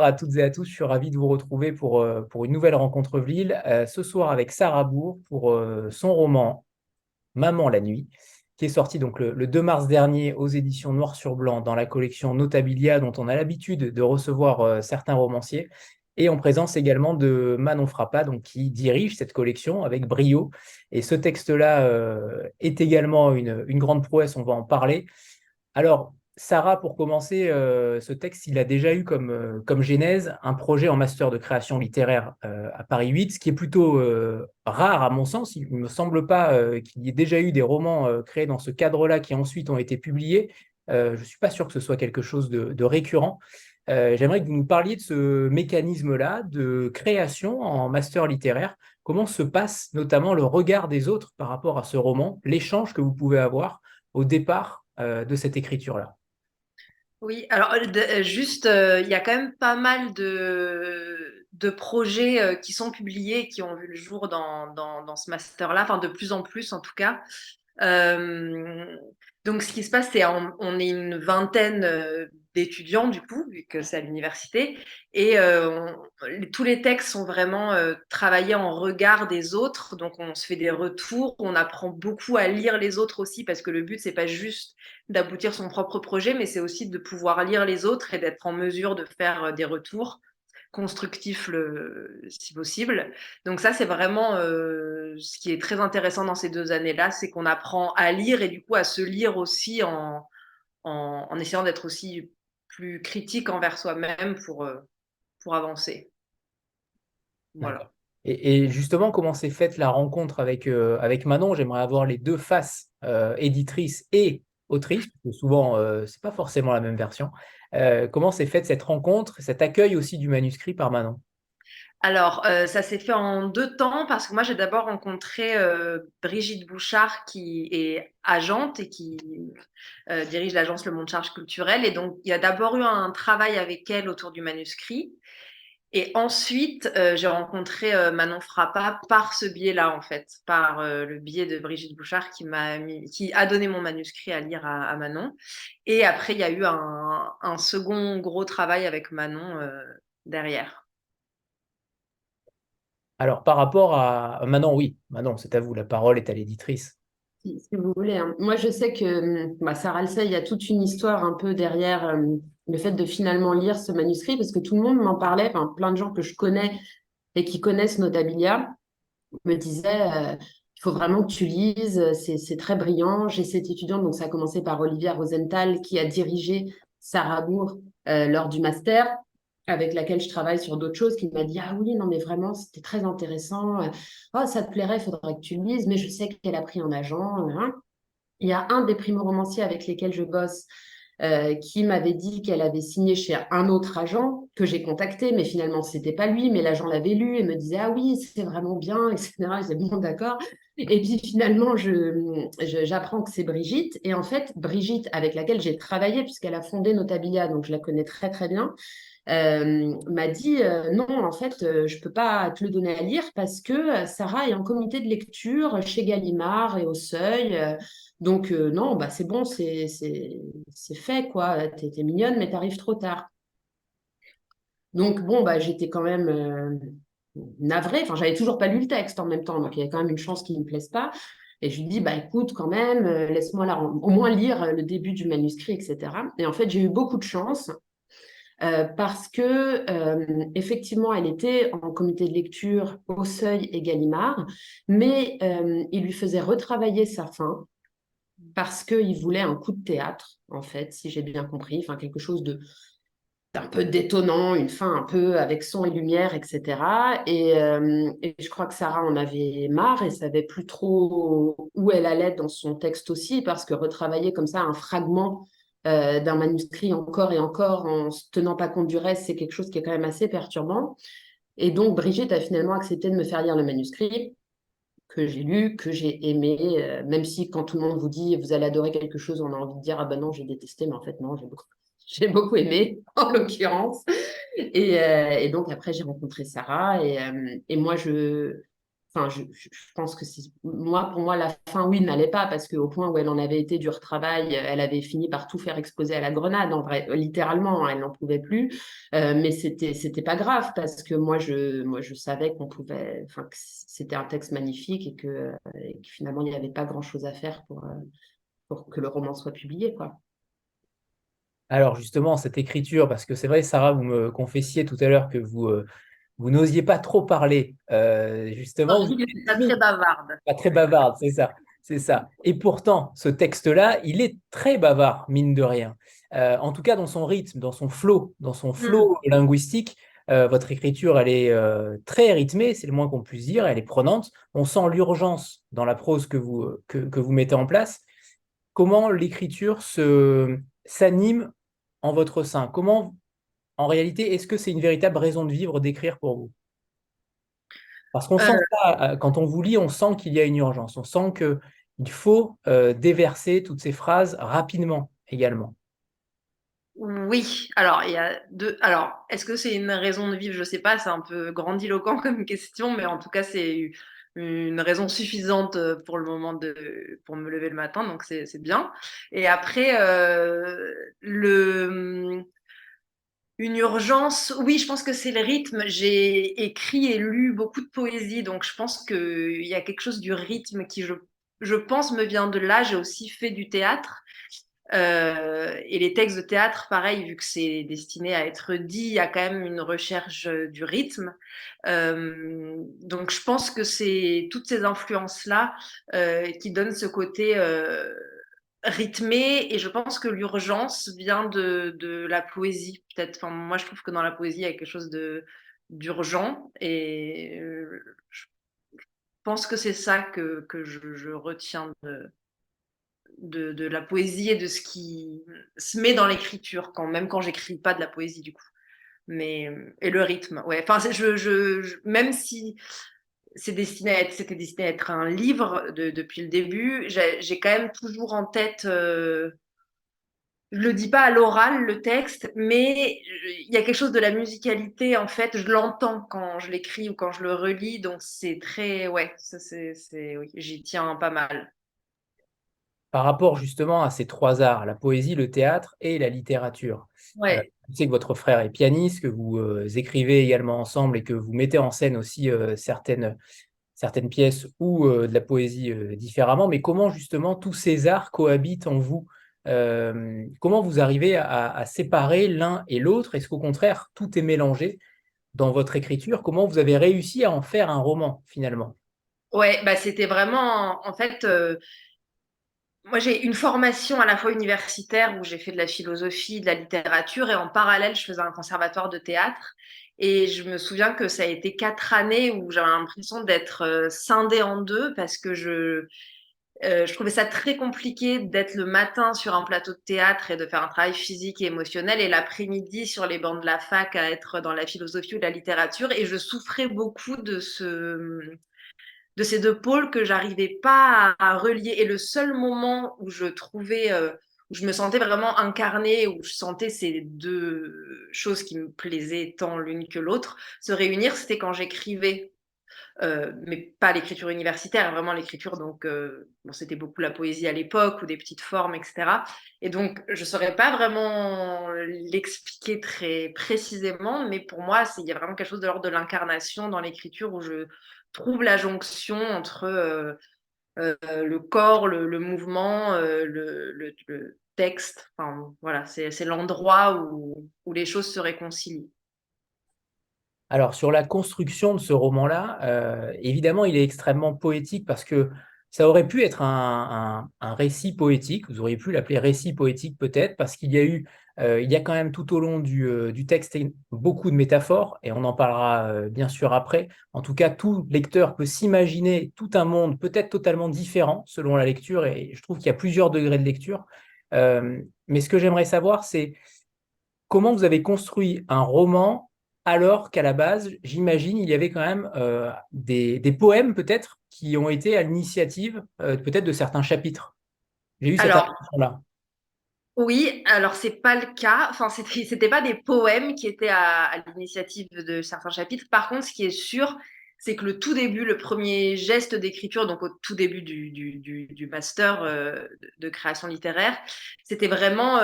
à toutes et à tous, je suis ravi de vous retrouver pour une nouvelle rencontre Vlil. Ce soir avec Sarah Bourg pour son roman Maman la nuit, qui est sorti donc le 2 mars dernier aux éditions Noir sur Blanc dans la collection Notabilia, dont on a l'habitude de recevoir certains romanciers, et en présence également de Manon Frappa, donc, qui dirige cette collection avec brio. Et ce texte-là est également une grande prouesse, on va en parler. Alors, Sarah, pour commencer, ce texte, il a déjà eu comme genèse un projet en master de création littéraire à Paris 8, ce qui est plutôt rare à mon sens. Il ne me semble pas qu'il y ait déjà eu des romans créés dans ce cadre-là qui ensuite ont été publiés. Je ne suis pas sûr que ce soit quelque chose de récurrent. J'aimerais que vous nous parliez de ce mécanisme-là de création en master littéraire. Comment se passe notamment le regard des autres par rapport à ce roman, l'échange que vous pouvez avoir au départ de cette écriture-là. Oui, alors juste, il y a quand même pas mal de projets qui sont publiés, qui ont vu le jour dans ce master-là, enfin de plus en plus en tout cas. Euh, donc, ce qui se passe, on est une vingtaine d'étudiants, du coup, vu que c'est à l'université, et tous les textes sont vraiment travaillés en regard des autres. Donc, on se fait des retours, on apprend beaucoup à lire les autres aussi, parce que le but, c'est pas juste d'aboutir son propre projet, mais c'est aussi de pouvoir lire les autres et d'être en mesure de faire des retours constructif si possible. Donc ça, c'est vraiment ce qui est très intéressant dans ces 2 années-là, c'est qu'on apprend à lire et du coup à se lire aussi en essayant d'être aussi plus critique envers soi-même pour avancer. D'accord. Voilà. Et justement, comment s'est faite la rencontre avec Manon? J'aimerais avoir les deux faces, éditrice et autrice, parce que souvent, c'est pas forcément la même version. Comment s'est faite cette rencontre, cet accueil aussi du manuscrit par Manon? Alors, ça s'est fait en 2 temps parce que moi, j'ai d'abord rencontré Brigitte Bouchard qui est agente et qui dirige l'agence Le Monde Charge Culturelle. Et donc, il y a d'abord eu un travail avec elle autour du manuscrit. Et ensuite, j'ai rencontré Manon Frappa par ce biais-là, en fait, par le biais de Brigitte Bouchard qui a donné mon manuscrit à lire à Manon. Et après, il y a eu un second gros travail avec Manon derrière. Alors, par rapport à Manon, oui, Manon, c'est à vous, la parole est à l'éditrice. Si vous voulez, hein. Moi, je sais que Sarah le sait, il y a toute une histoire un peu derrière le fait de finalement lire ce manuscrit, parce que tout le monde m'en parlait, enfin, plein de gens que je connais et qui connaissent Notabilia me disaient il faut vraiment que tu lises, c'est très brillant. J'ai cette étudiante, donc ça a commencé par Olivia Rosenthal, qui a dirigé Sarah Bourg lors du master, avec laquelle je travaille sur d'autres choses, qui m'a dit ah oui, non, mais vraiment, c'était très intéressant. Oh, ça te plairait, il faudrait que tu le lises, mais je sais qu'elle a pris un agent. Hein. Il y a un des primo-romanciers avec lesquels je bosse qui m'avait dit qu'elle avait signé chez un autre agent que j'ai contacté, mais finalement, c'était pas lui, mais l'agent l'avait lu et me disait ah oui, c'est vraiment bien, etc. Je disais bon, d'accord. Et puis finalement, j'apprends que c'est Brigitte. Et en fait, Brigitte, avec laquelle j'ai travaillé, puisqu'elle a fondé Notabilia, donc je la connais très très bien, m'a dit non, en fait, je peux pas te le donner à lire parce que Sarah est en comité de lecture chez Gallimard et au Seuil. Donc non, bah c'est bon, c'est fait quoi. T'es mignonne, mais t'arrives trop tard. Donc bon, bah j'étais quand même navrée. Enfin, j'avais toujours pas lu le texte en même temps, donc il y avait quand même une chance qu'il me plaise pas. Et je lui dis, bah écoute, quand même, laisse-moi au moins lire le début du manuscrit, etc. Et en fait, j'ai eu beaucoup de chance parce que effectivement, elle était en comité de lecture au Seuil et Gallimard, mais il lui faisait retravailler sa fin parce qu'il voulait un coup de théâtre, en fait, si j'ai bien compris, enfin quelque chose d'un peu détonnant, une fin un peu avec son et lumière, etc. Et je crois que Sarah en avait marre et savait plus trop où elle allait dans son texte aussi, parce que retravailler comme ça un fragment d'un manuscrit encore et encore en ne tenant pas compte du reste, c'est quelque chose qui est quand même assez perturbant. Et donc Brigitte a finalement accepté de me faire lire le manuscrit que j'ai lu, que j'ai aimé, même si quand tout le monde vous dit vous allez adorer quelque chose, on a envie de dire ah ben non, j'ai détesté, mais en fait non, j'ai beaucoup aimé en l'occurrence. Et donc après j'ai rencontré Sarah et moi enfin, je pense que pour moi, la fin, oui, n'allait pas parce qu'au point où elle en avait été du retravail, elle avait fini par tout faire exploser à la grenade, en vrai, littéralement, hein, elle n'en pouvait plus. Mais c'était pas grave parce que moi, je savais qu'on pouvait, enfin, que c'était un texte magnifique et que finalement, il n'y avait pas grand-chose à faire pour que le roman soit publié, quoi. Alors justement, cette écriture, parce que c'est vrai, Sarah, vous me confessiez tout à l'heure que vous n'osiez pas trop parler. Non, Justement, je vous dis que êtes c'est pas très bavarde. pas très bavarde, c'est ça, c'est ça. Et pourtant, ce texte-là, il est très bavard, mine de rien. En tout cas, dans son rythme, dans son Hmm. flow linguistique, votre écriture, elle est très rythmée, c'est le moins qu'on puisse dire, elle est prenante. On sent l'urgence dans la prose que vous mettez en place. Comment l'écriture s'anime en votre sein? Comment, en réalité, est-ce que c'est une véritable raison de vivre d'écrire pour vous? Parce qu'on sent Euh, ça, quand on vous lit, on sent qu'il y a une urgence. On sent qu'il faut déverser toutes ces phrases rapidement également. oui, alors il y a deux. Alors, est-ce que c'est une raison de vivre? Je sais pas, c'est un peu grandiloquent comme question, mais en tout cas, c'est une raison suffisante pour le moment pour me lever le matin, donc c'est bien. Et après, une urgence, oui, je pense que c'est le rythme. J'ai écrit et lu beaucoup de poésie, donc je pense qu'il y a quelque chose du rythme qui, je pense, me vient de là. J'ai aussi fait du théâtre. Et les textes de théâtre, pareil, vu que c'est destiné à être dit, il y a quand même une recherche du rythme. Donc je pense que c'est toutes ces influences-là qui donnent ce côté rythmé, et je pense que l'urgence vient de la poésie, peut-être. Enfin, moi, je trouve que dans la poésie, il y a quelque chose d'urgent, et je pense que c'est ça que je retiens de la poésie et de ce qui se met dans l'écriture, même quand j'écris pas de la poésie, du coup. Mais, et le rythme, ouais. Enfin, même si c'était destiné à être un livre depuis le début, j'ai quand même toujours en tête, je le dis pas à l'oral, le texte, mais il y a quelque chose de la musicalité, en fait, je l'entends quand je l'écris ou quand je le relis, donc c'est très, ouais, oui, j'y tiens pas mal. Par rapport justement à ces trois arts, la poésie, le théâtre et la littérature. Ouais. Je sais que votre frère est pianiste, que vous écrivez également ensemble et que vous mettez en scène aussi certaines pièces ou de la poésie différemment, mais comment justement tous ces arts cohabitent en vous? Comment vous arrivez à séparer l'un et l'autre? Est-ce qu'au contraire, tout est mélangé dans votre écriture? Comment vous avez réussi à en faire un roman finalement? Ouais, bah c'était vraiment, en fait, moi j'ai une formation à la fois universitaire où j'ai fait de la philosophie, de la littérature, et en parallèle je faisais un conservatoire de théâtre. Et je me souviens que ça a été 4 années où j'avais l'impression d'être scindée en deux, parce que je trouvais ça très compliqué d'être le matin sur un plateau de théâtre et de faire un travail physique et émotionnel, et l'après-midi sur les bancs de la fac à être dans la philosophie ou de la littérature. Et je souffrais beaucoup de ces deux pôles que j'arrivais pas à relier. Et le seul moment où je trouvais, où je me sentais vraiment incarnée, où je sentais ces deux choses qui me plaisaient tant l'une que l'autre se réunir, c'était quand j'écrivais. Mais pas l'écriture universitaire, vraiment l'écriture. Donc, bon, c'était beaucoup la poésie à l'époque ou des petites formes, etc. Et donc, je ne saurais pas vraiment l'expliquer très précisément, mais pour moi, il y a vraiment quelque chose de l'ordre de l'incarnation dans l'écriture, où je trouve la jonction entre le corps, le mouvement, le texte. Enfin, voilà, c'est l'endroit où les choses se réconcilient. Alors, sur la construction de ce roman-là, évidemment, il est extrêmement poétique parce que ça aurait pu être un récit poétique. Vous auriez pu l'appeler récit poétique peut-être parce il y a quand même tout au long du texte beaucoup de métaphores et on en parlera bien sûr après. En tout cas, tout lecteur peut s'imaginer tout un monde peut-être totalement différent selon la lecture et je trouve qu'il y a plusieurs degrés de lecture. Mais ce que j'aimerais savoir, c'est comment vous avez construit un roman alors qu'à la base, j'imagine, il y avait quand même des poèmes peut-être qui ont été à l'initiative peut-être de certains chapitres. J'ai eu cette Alors, impression-là. oui, alors c'est pas le cas. Enfin, c'était pas des poèmes qui étaient à l'initiative de certains chapitres. Par contre, ce qui est sûr, c'est que le tout début, le premier geste d'écriture, donc au tout début du master de création littéraire, c'était vraiment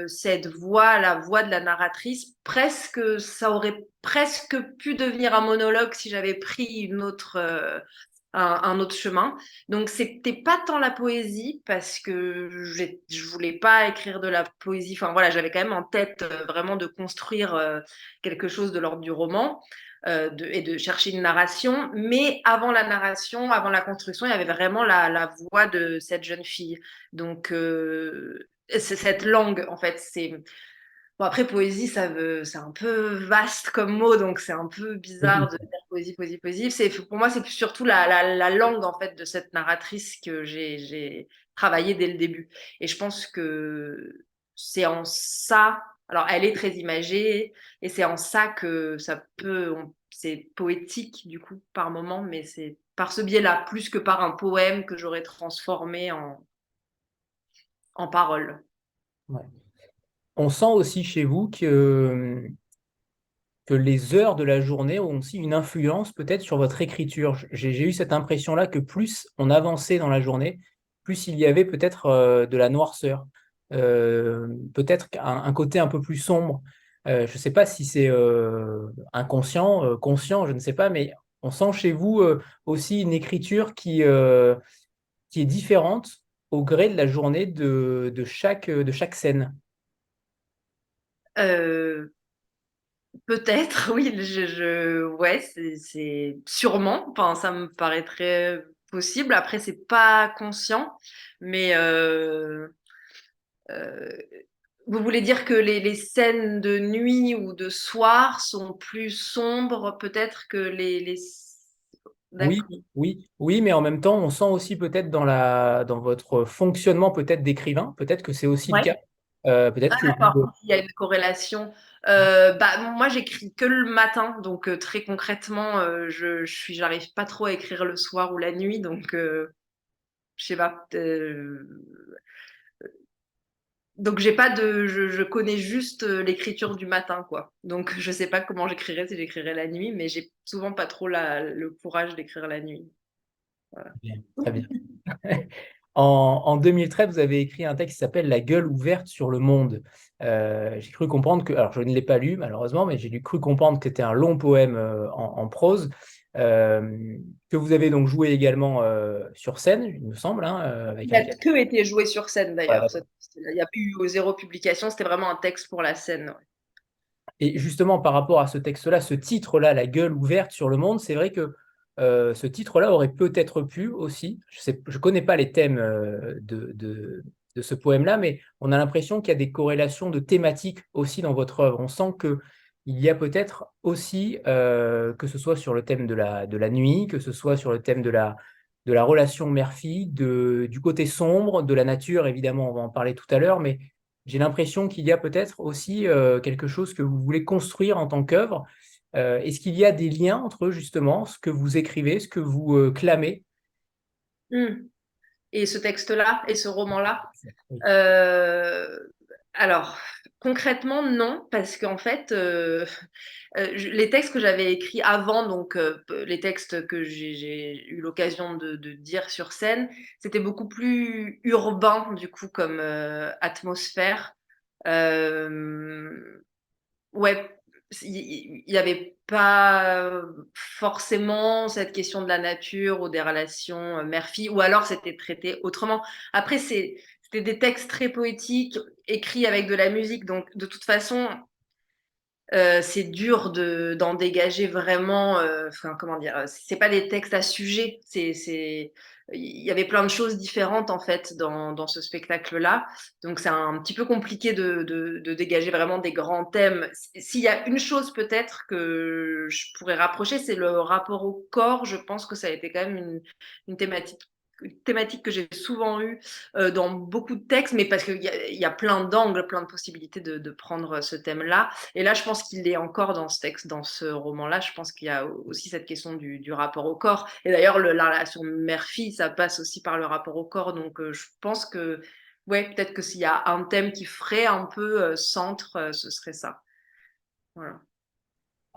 cette voix, la voix de la narratrice. Presque, ça aurait presque pu devenir un monologue si j'avais pris un autre chemin. Donc, c'était pas tant la poésie parce que je voulais pas écrire de la poésie. Enfin, voilà, j'avais quand même en tête vraiment de construire quelque chose de l'ordre du roman et de chercher une narration. Mais avant la narration, avant la construction, il y avait vraiment la voix de cette jeune fille. Donc, c'est cette langue, en fait, c'est bon, après, poésie, c'est un peu vaste comme mot, donc c'est un peu bizarre de dire poésie, poésie, poésie. Pour moi, c'est surtout la langue, en fait, de cette narratrice que j'ai travaillé dès le début. Et je pense que c'est en ça, alors elle est très imagée, et c'est en ça que c'est poétique, du coup, par moment, mais c'est par ce biais-là, plus que par un poème que j'aurais transformé en parole. Ouais. On sent aussi chez vous que les heures de la journée ont aussi une influence peut-être sur votre écriture. J'ai eu cette impression-là que plus on avançait dans la journée, plus il y avait peut-être de la noirceur, peut-être un côté un peu plus sombre. Je ne sais pas si c'est inconscient, conscient, je ne sais pas, mais on sent chez vous aussi une écriture qui est différente au gré de la journée de chaque scène. Euh, Peut-être, oui, ouais, c'est sûrement. Enfin, ça me paraîtrait possible. Après, c'est pas conscient, mais euh, vous voulez dire que les scènes de nuit ou de soir sont plus sombres, peut-être que Oui, D'accord. oui, oui, mais en même temps, on sent aussi peut-être dans votre fonctionnement peut-être d'écrivain, peut-être que c'est aussi le cas. Ouais. Peut-être Ah, que d'accord. Il y a une corrélation. Bah, moi, j'écris que le matin, donc très concrètement, j'arrive pas trop à écrire le soir ou la nuit, donc je sais pas. Donc j'ai pas de, je connais juste l'écriture du matin, quoi. Donc je sais pas comment j'écrirais si j'écrirais la nuit, mais j'ai souvent pas trop le courage d'écrire la nuit. Voilà. bien, très bien. En 2013, vous avez écrit un texte qui s'appelle La gueule ouverte sur le monde. J'ai cru comprendre que, alors je ne l'ai pas lu malheureusement, mais cru comprendre que c'était un long poème en prose, euh, que vous avez donc joué également sur scène, il me semble, hein, avec Il un a que été joué sur scène voilà. d'ailleurs. Il n'y a pas eu zéro publication, c'était vraiment un texte pour la scène. Ouais. Et justement, par rapport à ce texte-là, ce titre-là, La gueule ouverte sur le monde, c'est vrai que ce titre-là aurait peut-être pu aussi, je connais pas les thèmes de ce poème-là, mais on a l'impression qu'il y a des corrélations de thématiques aussi dans votre œuvre. On sent que il y a peut-être aussi, que ce soit sur le thème de la nuit, que ce soit sur le thème de la relation mère-fille, du côté sombre, de la nature, évidemment, on va en parler tout à l'heure, mais j'ai l'impression qu'il y a peut-être aussi quelque chose que vous voulez construire en tant qu'œuvre. Est-ce qu'il y a des liens entre justement ce que vous écrivez, ce que vous clamez? Hmm. Et ce texte-là et ce roman-là. Oui. Euh, alors, concrètement, non, parce qu'en fait, les textes que j'avais écrits avant, donc les textes que j'ai eu l'occasion de dire sur scène, c'était beaucoup plus urbain, du coup, comme atmosphère. Euh, ouais, il n'y avait pas forcément cette question de la nature ou des relations mère-fille, ou alors c'était traité autrement. Après, c'était des textes très poétiques, écrits avec de la musique, donc de toute façon, c'est dur d'en dégager vraiment. Enfin, comment dire, c'est pas des textes à sujet. Il y avait plein de choses différentes en fait dans ce spectacle-là. Donc c'est un petit peu compliqué de dégager vraiment des grands thèmes. S'il y a une chose peut-être que je pourrais rapprocher, c'est le rapport au corps. Je pense que ça a été quand même une thématique que j'ai souvent eue dans beaucoup de textes, mais parce qu'il y a plein d'angles, plein de possibilités de prendre ce thème-là. Et là, je pense qu'il est encore dans ce texte, dans ce roman-là. Je pense qu'il y a aussi cette question du rapport au corps. Et d'ailleurs, la relation mère-fille, ça passe aussi par le rapport au corps. Donc, je pense que, ouais, peut-être que s'il y a un thème qui ferait un peu centre, ce serait ça. Voilà.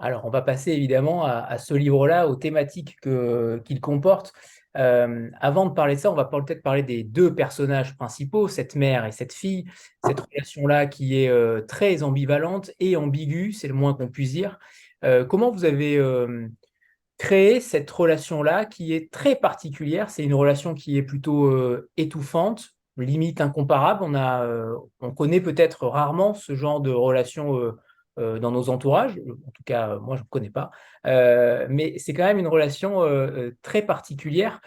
Alors, on va passer évidemment à ce livre-là, aux thématiques qu'il comporte. Avant de parler de ça, on va peut-être parler des deux personnages principaux, cette mère et cette fille, cette relation-là qui est très ambivalente et ambiguë, c'est le moins qu'on puisse dire. Comment vous avez créé cette relation-là qui est très particulière? C'est une relation qui est plutôt étouffante, limite incomparable. On connaît peut-être rarement ce genre de relation dans nos entourages. En tout cas, moi, je ne connais pas. Mais c'est quand même une relation très particulière.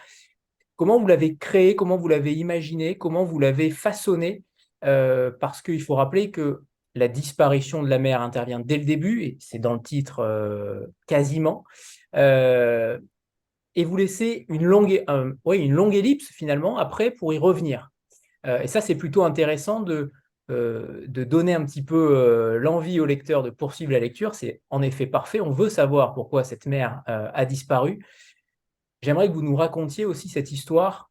Comment vous l'avez créée? Comment vous l'avez imaginée? Comment vous l'avez façonnée? Parce qu'il faut rappeler que la disparition de la mère intervient dès le début, et c'est dans le titre quasiment. Euh, et vous laissez une longue ellipse finalement après pour y revenir. Et ça, c'est plutôt intéressant de donner un petit peu l'envie au lecteur de poursuivre la lecture. C'est en effet parfait. On veut savoir pourquoi cette mère a disparu. J'aimerais que vous nous racontiez aussi cette histoire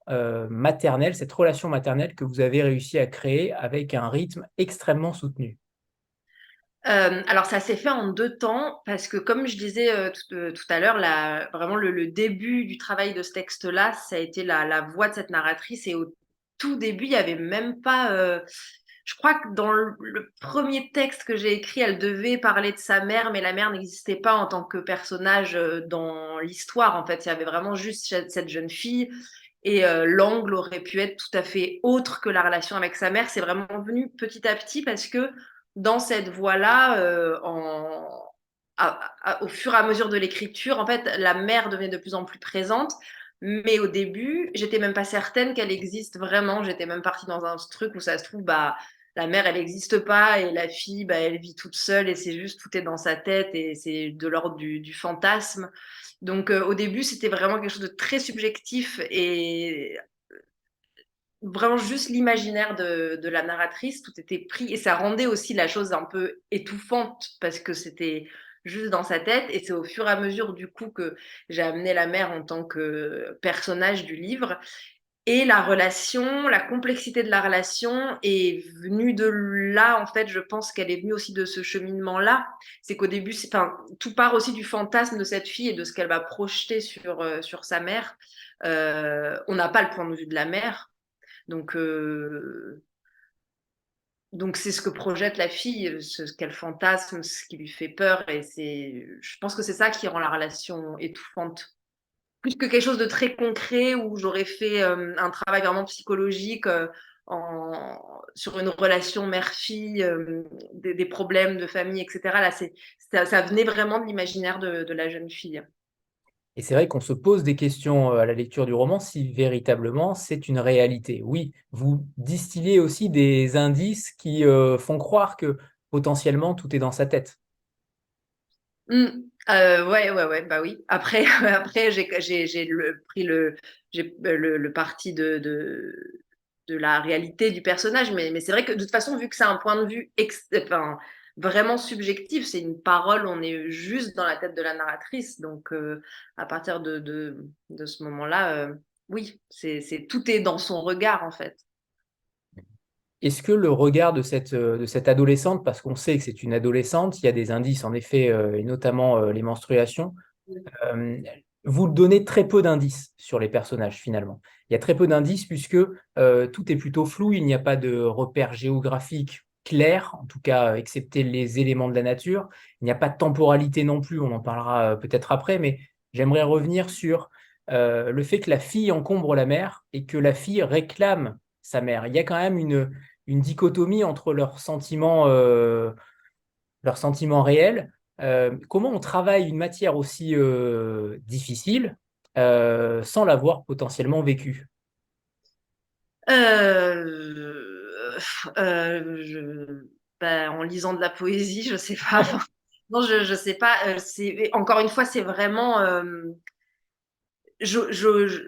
maternelle, cette relation maternelle que vous avez réussi à créer avec un rythme extrêmement soutenu. Alors ça s'est fait en 2 temps parce que comme je disais, tout à l'heure, vraiment le début du travail de ce texte-là, ça a été la voix de cette narratrice et au tout début, il y avait même pas, je crois que dans le 1er texte que j'ai écrit, elle devait parler de sa mère, mais la mère n'existait pas en tant que personnage, dans l'histoire, en fait. Il y avait vraiment juste cette jeune fille et l'angle aurait pu être tout à fait autre que la relation avec sa mère. C'est vraiment venu petit à petit parce que dans cette voie-là, au fur et à mesure de l'écriture, en fait, la mère devenait de plus en plus présente. Mais au début, j'étais même pas certaine qu'elle existe vraiment. J'étais même partie dans un truc où ça se trouve, bah, la mère, elle n'existe pas et la fille, bah, elle vit toute seule et c'est juste, tout est dans sa tête et c'est de l'ordre du fantasme. Donc, au début, c'était vraiment quelque chose de très subjectif et vraiment juste l'imaginaire de la narratrice, tout était pris et ça rendait aussi la chose un peu étouffante parce que c'était juste dans sa tête et c'est au fur et à mesure du coup que j'ai amené la mère en tant que personnage du livre et la relation, la complexité de la relation est venue de là en fait, je pense qu'elle est venue aussi de ce cheminement-là, c'est qu'au début, enfin, tout part aussi du fantasme de cette fille et de ce qu'elle va projeter sur sa mère. On n'a pas le point de vue de la mère, donc, donc c'est ce que projette la fille, ce qu'elle fantasme, ce qui lui fait peur. Et je pense que c'est ça qui rend la relation étouffante. Plus que quelque chose de très concret où j'aurais fait un travail vraiment psychologique sur une relation mère-fille, des problèmes de famille, etc. Là, ça venait vraiment de l'imaginaire de la jeune fille. Et c'est vrai qu'on se pose des questions à la lecture du roman si véritablement c'est une réalité. Oui, vous distillez aussi des indices qui font croire que potentiellement tout est dans sa tête. Ouais, bah oui. Après, après pris le parti de la réalité du personnage, mais c'est vrai que de toute façon, vu que c'est un point de vue enfin, vraiment subjectif, c'est une parole, on est juste dans la tête de la narratrice. Donc, à partir de ce moment-là, oui, tout est dans son regard, en fait. Est-ce que le regard de cette adolescente, parce qu'on sait que c'est une adolescente, il y a des indices en effet, et notamment les menstruations, euh, vous donnez très peu d'indices sur les personnages finalement. Il y a très peu d'indices puisque tout est plutôt flou, il n'y a pas de repères géographiques clairs, en tout cas excepté les éléments de la nature. Il n'y a pas de temporalité non plus, on en parlera peut-être après, mais j'aimerais revenir sur le fait que la fille encombre la mère et que la fille réclame sa mère. Il y a quand même une dichotomie entre leurs sentiments réels. Comment on travaille une matière aussi difficile sans l'avoir potentiellement vécue? Euh, bah, en lisant de la poésie, je sais pas. Enfin, non, je sais pas. Encore une fois, c'est vraiment. Je, je, je,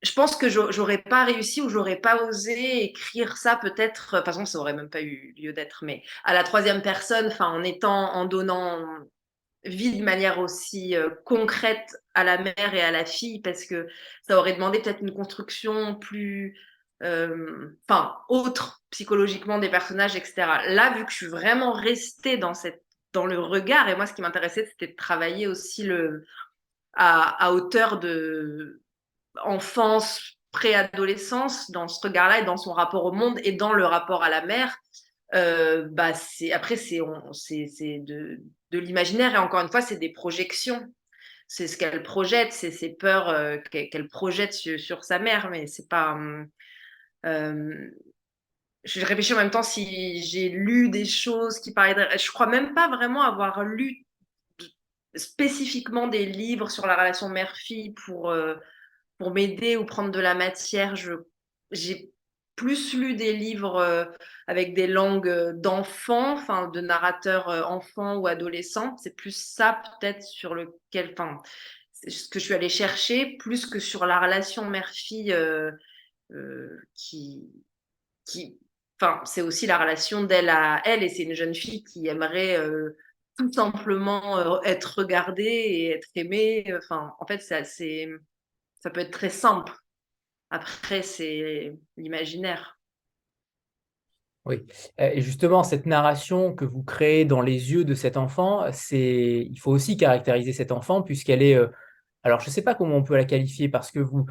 je pense que j'aurais pas réussi ou j'aurais pas osé écrire ça peut-être. De toute façon, ça aurait même pas eu lieu d'être. Mais à la troisième personne, enfin, en donnant vie de manière aussi concrète à la mère et à la fille, parce que ça aurait demandé peut-être une construction plus, autre psychologiquement des personnages, etc. Là, vu que je suis vraiment restée dans cette dans le regard. Et moi, ce qui m'intéressait, c'était de travailler aussi à hauteur de enfance, préadolescence, dans ce regard-là et dans son rapport au monde et dans le rapport à la mère. Après, c'est de l'imaginaire. Et encore une fois, c'est des projections. C'est ce qu'elle projette, c'est ses peurs qu'elle projette sur sa mère. Mais c'est pas. Euh, je réfléchis en même temps si j'ai lu des choses qui parlaient de... Je crois même pas vraiment avoir lu spécifiquement des livres sur la relation mère-fille pour m'aider ou prendre de la matière. J'ai plus lu des livres avec des langues d'enfants, enfin de narrateurs enfants ou adolescents. C'est plus ça peut-être sur lequel, enfin, c'est ce que je suis allée chercher, plus que sur la relation mère-fille qui, qui, enfin, c'est aussi la relation d'elle à elle, et c'est une jeune fille qui aimerait tout simplement être regardée et être aimée. Enfin, en fait, ça peut être très simple. Après, c'est l'imaginaire. Oui. Et justement, cette narration que vous créez dans les yeux de cet enfant, il faut aussi caractériser cet enfant puisqu'elle est, alors je ne sais pas comment on peut la qualifier parce que vous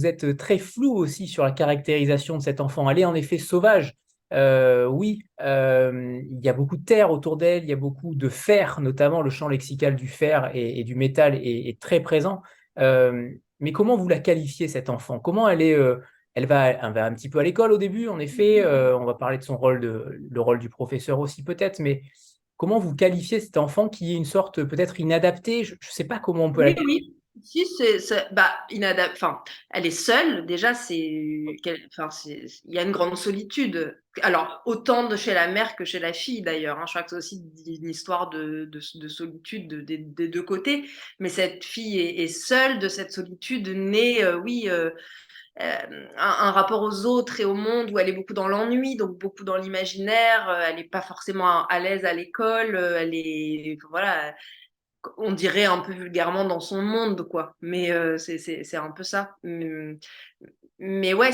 êtes très flou aussi sur la caractérisation de cet enfant. Elle est en effet sauvage. Oui, il y a beaucoup de terre autour d'elle, il y a beaucoup de fer, notamment le champ lexical du fer et du métal est très présent. Mais comment vous la qualifiez, cet enfant? Comment elle est elle va un petit peu à l'école au début, en effet. On va parler de son rôle, le rôle du professeur aussi peut-être, mais comment vous qualifiez cet enfant qui est une sorte peut-être inadapté? Je ne sais pas comment on peut la Oui, qualifier. oui. Si, enfin, elle est seule, déjà, il y a une grande solitude. Alors, autant chez la mère que chez la fille, d'ailleurs, hein. Je crois que c'est aussi une histoire de solitude des deux côtés. Mais cette fille est seule, de cette solitude naît, un rapport aux autres et au monde où elle est beaucoup dans l'ennui, donc beaucoup dans l'imaginaire. Elle n'est pas forcément à l'aise à l'école. Elle est, voilà, on dirait un peu vulgairement dans son monde, quoi. Mais c'est un peu ça. Mais ouais,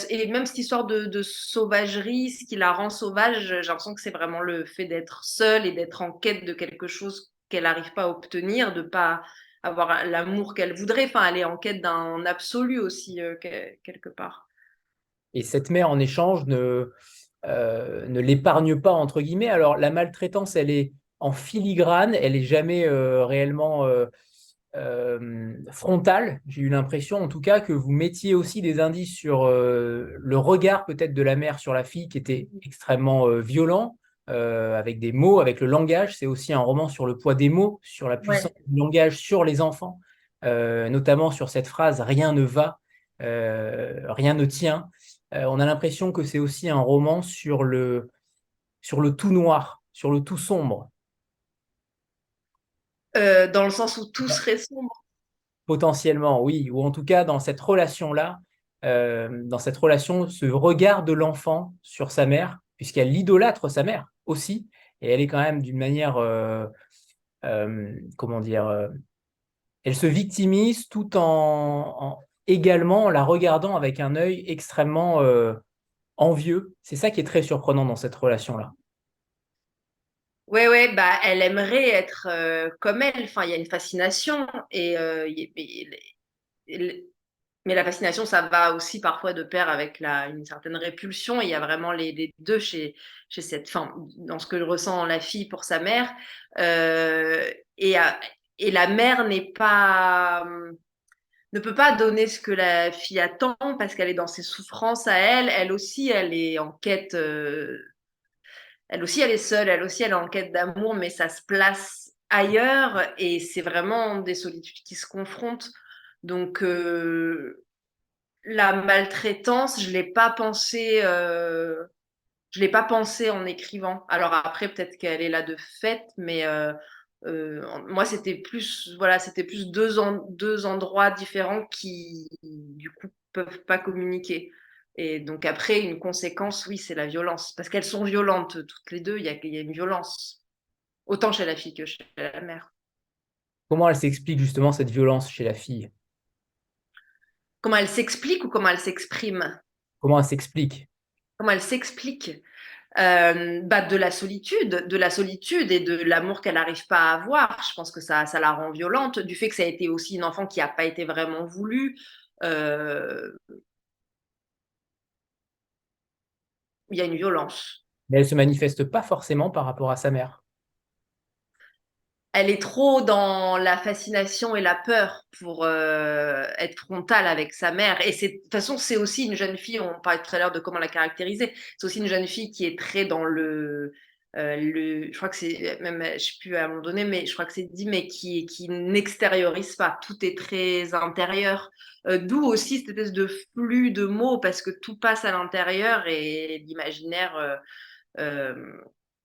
et même cette histoire de sauvagerie, ce qui la rend sauvage, j'ai l'impression que c'est vraiment le fait d'être seule et d'être en quête de quelque chose qu'elle n'arrive pas à obtenir, de pas avoir l'amour qu'elle voudrait. Enfin, elle est en quête d'un absolu aussi, quelque part. Et cette mère, en échange, ne l'épargne pas, entre guillemets. Alors, la maltraitance, elle est en filigrane, elle n'est jamais réellement frontale. J'ai eu l'impression, en tout cas, que vous mettiez aussi des indices sur le regard peut-être de la mère sur la fille qui était extrêmement violent, avec des mots, avec le langage. C'est aussi un roman sur le poids des mots, sur la puissance Ouais. du langage sur les enfants, notamment sur cette phrase «rien ne va, rien ne tient». On a l'impression que c'est aussi un roman sur le tout noir, sur le tout sombre. Dans le sens où tout serait sombre. Potentiellement, oui, ou en tout cas dans cette relation-là, dans cette relation, ce regard de l'enfant sur sa mère, puisqu'elle idolâtre sa mère aussi, et elle est quand même d'une manière, comment dire, elle se victimise tout également en la regardant avec un œil extrêmement envieux. C'est ça qui est très surprenant dans cette relation-là. Ouais, ouais, bah, elle aimerait être comme elle. Enfin, il y a une fascination. Mais la fascination, ça va aussi parfois de pair avec une certaine répulsion. Et il y a vraiment les deux chez cette femme, dans ce que ressent la fille pour sa mère. Euh, et, euh, et la mère ne peut pas donner ce que la fille attend parce qu'elle est dans ses souffrances à elle. Elle aussi, elle est en quête. Elle aussi, elle est seule. Elle aussi, elle est en quête d'amour, mais ça se place ailleurs. Et c'est vraiment des solitudes qui se confrontent. Donc, la maltraitance, je l'ai pas pensé en écrivant. Alors après, peut-être qu'elle est là de fait, mais moi, c'était plus deux endroits différents qui, du coup, peuvent pas communiquer. Et donc après, une conséquence, oui, c'est la violence. Parce qu'elles sont violentes, toutes les deux, il y a une violence. Autant chez la fille que chez la mère. Comment elle s'explique justement cette violence chez la fille? Comment elle s'explique ou comment elle s'exprime? Comment elle s'explique? Comment elle s'explique? De la solitude et de l'amour qu'elle n'arrive pas à avoir. Je pense que ça la rend violente, du fait que ça a été aussi une enfant qui n'a pas été vraiment voulue. Il y a une violence. Mais elle ne se manifeste pas forcément par rapport à sa mère. Elle est trop dans la fascination et la peur pour être frontale avec sa mère. Et de toute façon, c'est aussi une jeune fille, on parlait tout à l'heure de comment la caractériser, c'est aussi une jeune fille qui est très dans je crois que c'est, même, je ne sais plus à un moment donné, mais je crois que c'est dit, mais qui n'extériorise pas. Tout est très intérieur. D'où aussi cette espèce de flux de mots, parce que tout passe à l'intérieur et l'imaginaire euh,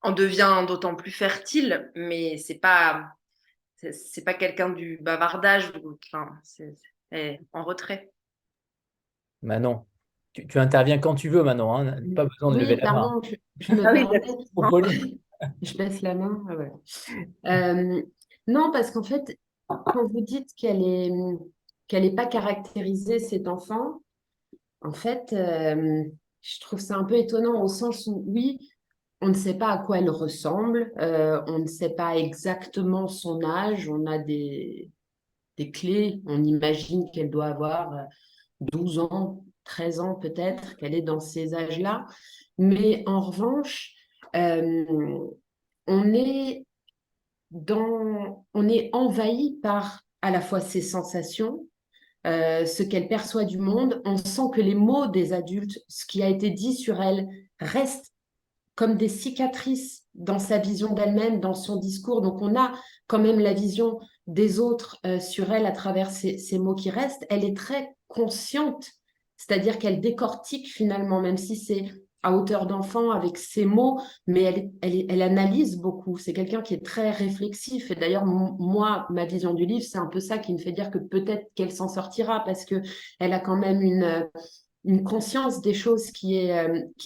en devient d'autant plus fertile, mais c'est pas quelqu'un du bavardage, enfin, c'est en retrait. Manon, tu interviens quand tu veux, Manon, hein. Pas besoin de lever Oui, la main. pardon, je me Ah oui, permets. Trop poli. Je baisse la main. Ah ouais. Non, parce qu'en fait, quand vous dites qu'elle est pas caractérisée, cet enfant, en fait, je trouve ça un peu étonnant au sens où, oui, on ne sait pas à quoi elle ressemble, on ne sait pas exactement son âge, on a des clés, on imagine qu'elle doit avoir 12 ans, 13 ans peut-être, qu'elle est dans ces âges-là. Mais en revanche, euh, on est on est envahi par à la fois ses sensations, ce qu'elle perçoit du monde. On sent que les mots des adultes, ce qui a été dit sur elle, restent comme des cicatrices dans sa vision d'elle-même, dans son discours. Donc on a quand même la vision des autres sur elle à travers ces mots qui restent. Elle est très consciente, c'est-à-dire qu'elle décortique finalement, même si c'est à hauteur d'enfant avec ses mots, mais elle analyse beaucoup. C'est quelqu'un qui est très réflexif. Et d'ailleurs, moi, ma vision du livre, c'est un peu ça qui me fait dire que peut-être qu'elle s'en sortira parce que elle a quand même une conscience des choses qui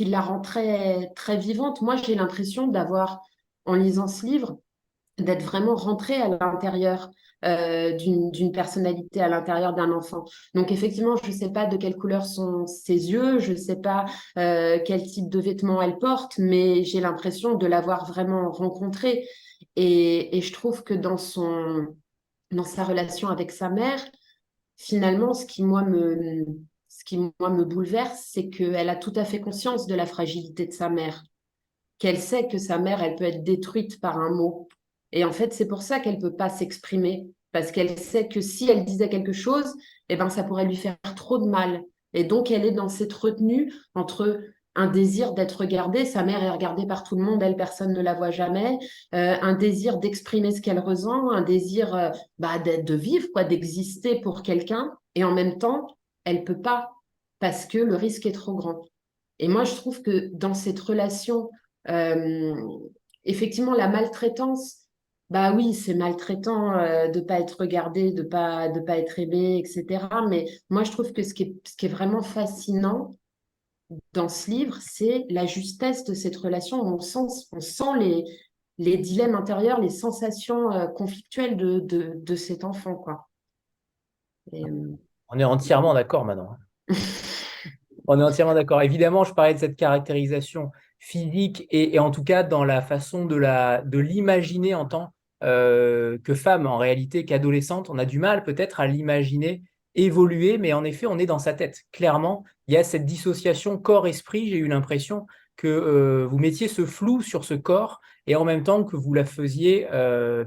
la rend très, très vivante. Moi, j'ai l'impression d'avoir, en lisant ce livre, d'être vraiment rentrée à l'intérieur d'une personnalité, à l'intérieur d'un enfant. Donc effectivement, je ne sais pas de quelle couleur sont ses yeux, je ne sais pas quel type de vêtements elle porte, mais j'ai l'impression de l'avoir vraiment rencontrée. Et je trouve que dans sa relation avec sa mère, finalement, ce qui, moi, me bouleverse, c'est qu'elle a tout à fait conscience de la fragilité de sa mère, qu'elle sait que sa mère, elle peut être détruite par un mot. Et en fait, c'est pour ça qu'elle ne peut pas s'exprimer, parce qu'elle sait que si elle disait quelque chose, eh ben, ça pourrait lui faire trop de mal. Et donc, elle est dans cette retenue entre un désir d'être regardée, sa mère est regardée par tout le monde, elle, personne ne la voit jamais, un désir d'exprimer ce qu'elle ressent, un désir de vivre, quoi, d'exister pour quelqu'un, et en même temps, elle peut pas, parce que le risque est trop grand. Et moi, je trouve que dans cette relation, euh, effectivement, la maltraitance, bah oui, c'est maltraitant de pas être regardé, de pas être aimé, etc. Mais moi, je trouve que ce qui est vraiment fascinant dans ce livre, c'est la justesse de cette relation. On sent les dilemmes intérieurs, les sensations conflictuelles de cet enfant, quoi. Et, On est entièrement d'accord, Manon. On est entièrement d'accord. Évidemment, je parlais de cette caractérisation physique et en tout cas dans la façon de l'imaginer en tant que femme, en réalité, qu'adolescente. On a du mal peut-être à l'imaginer évoluer, mais en effet, on est dans sa tête. Clairement, il y a cette dissociation corps-esprit. J'ai eu l'impression que vous mettiez ce flou sur ce corps et en même temps que vous la faisiez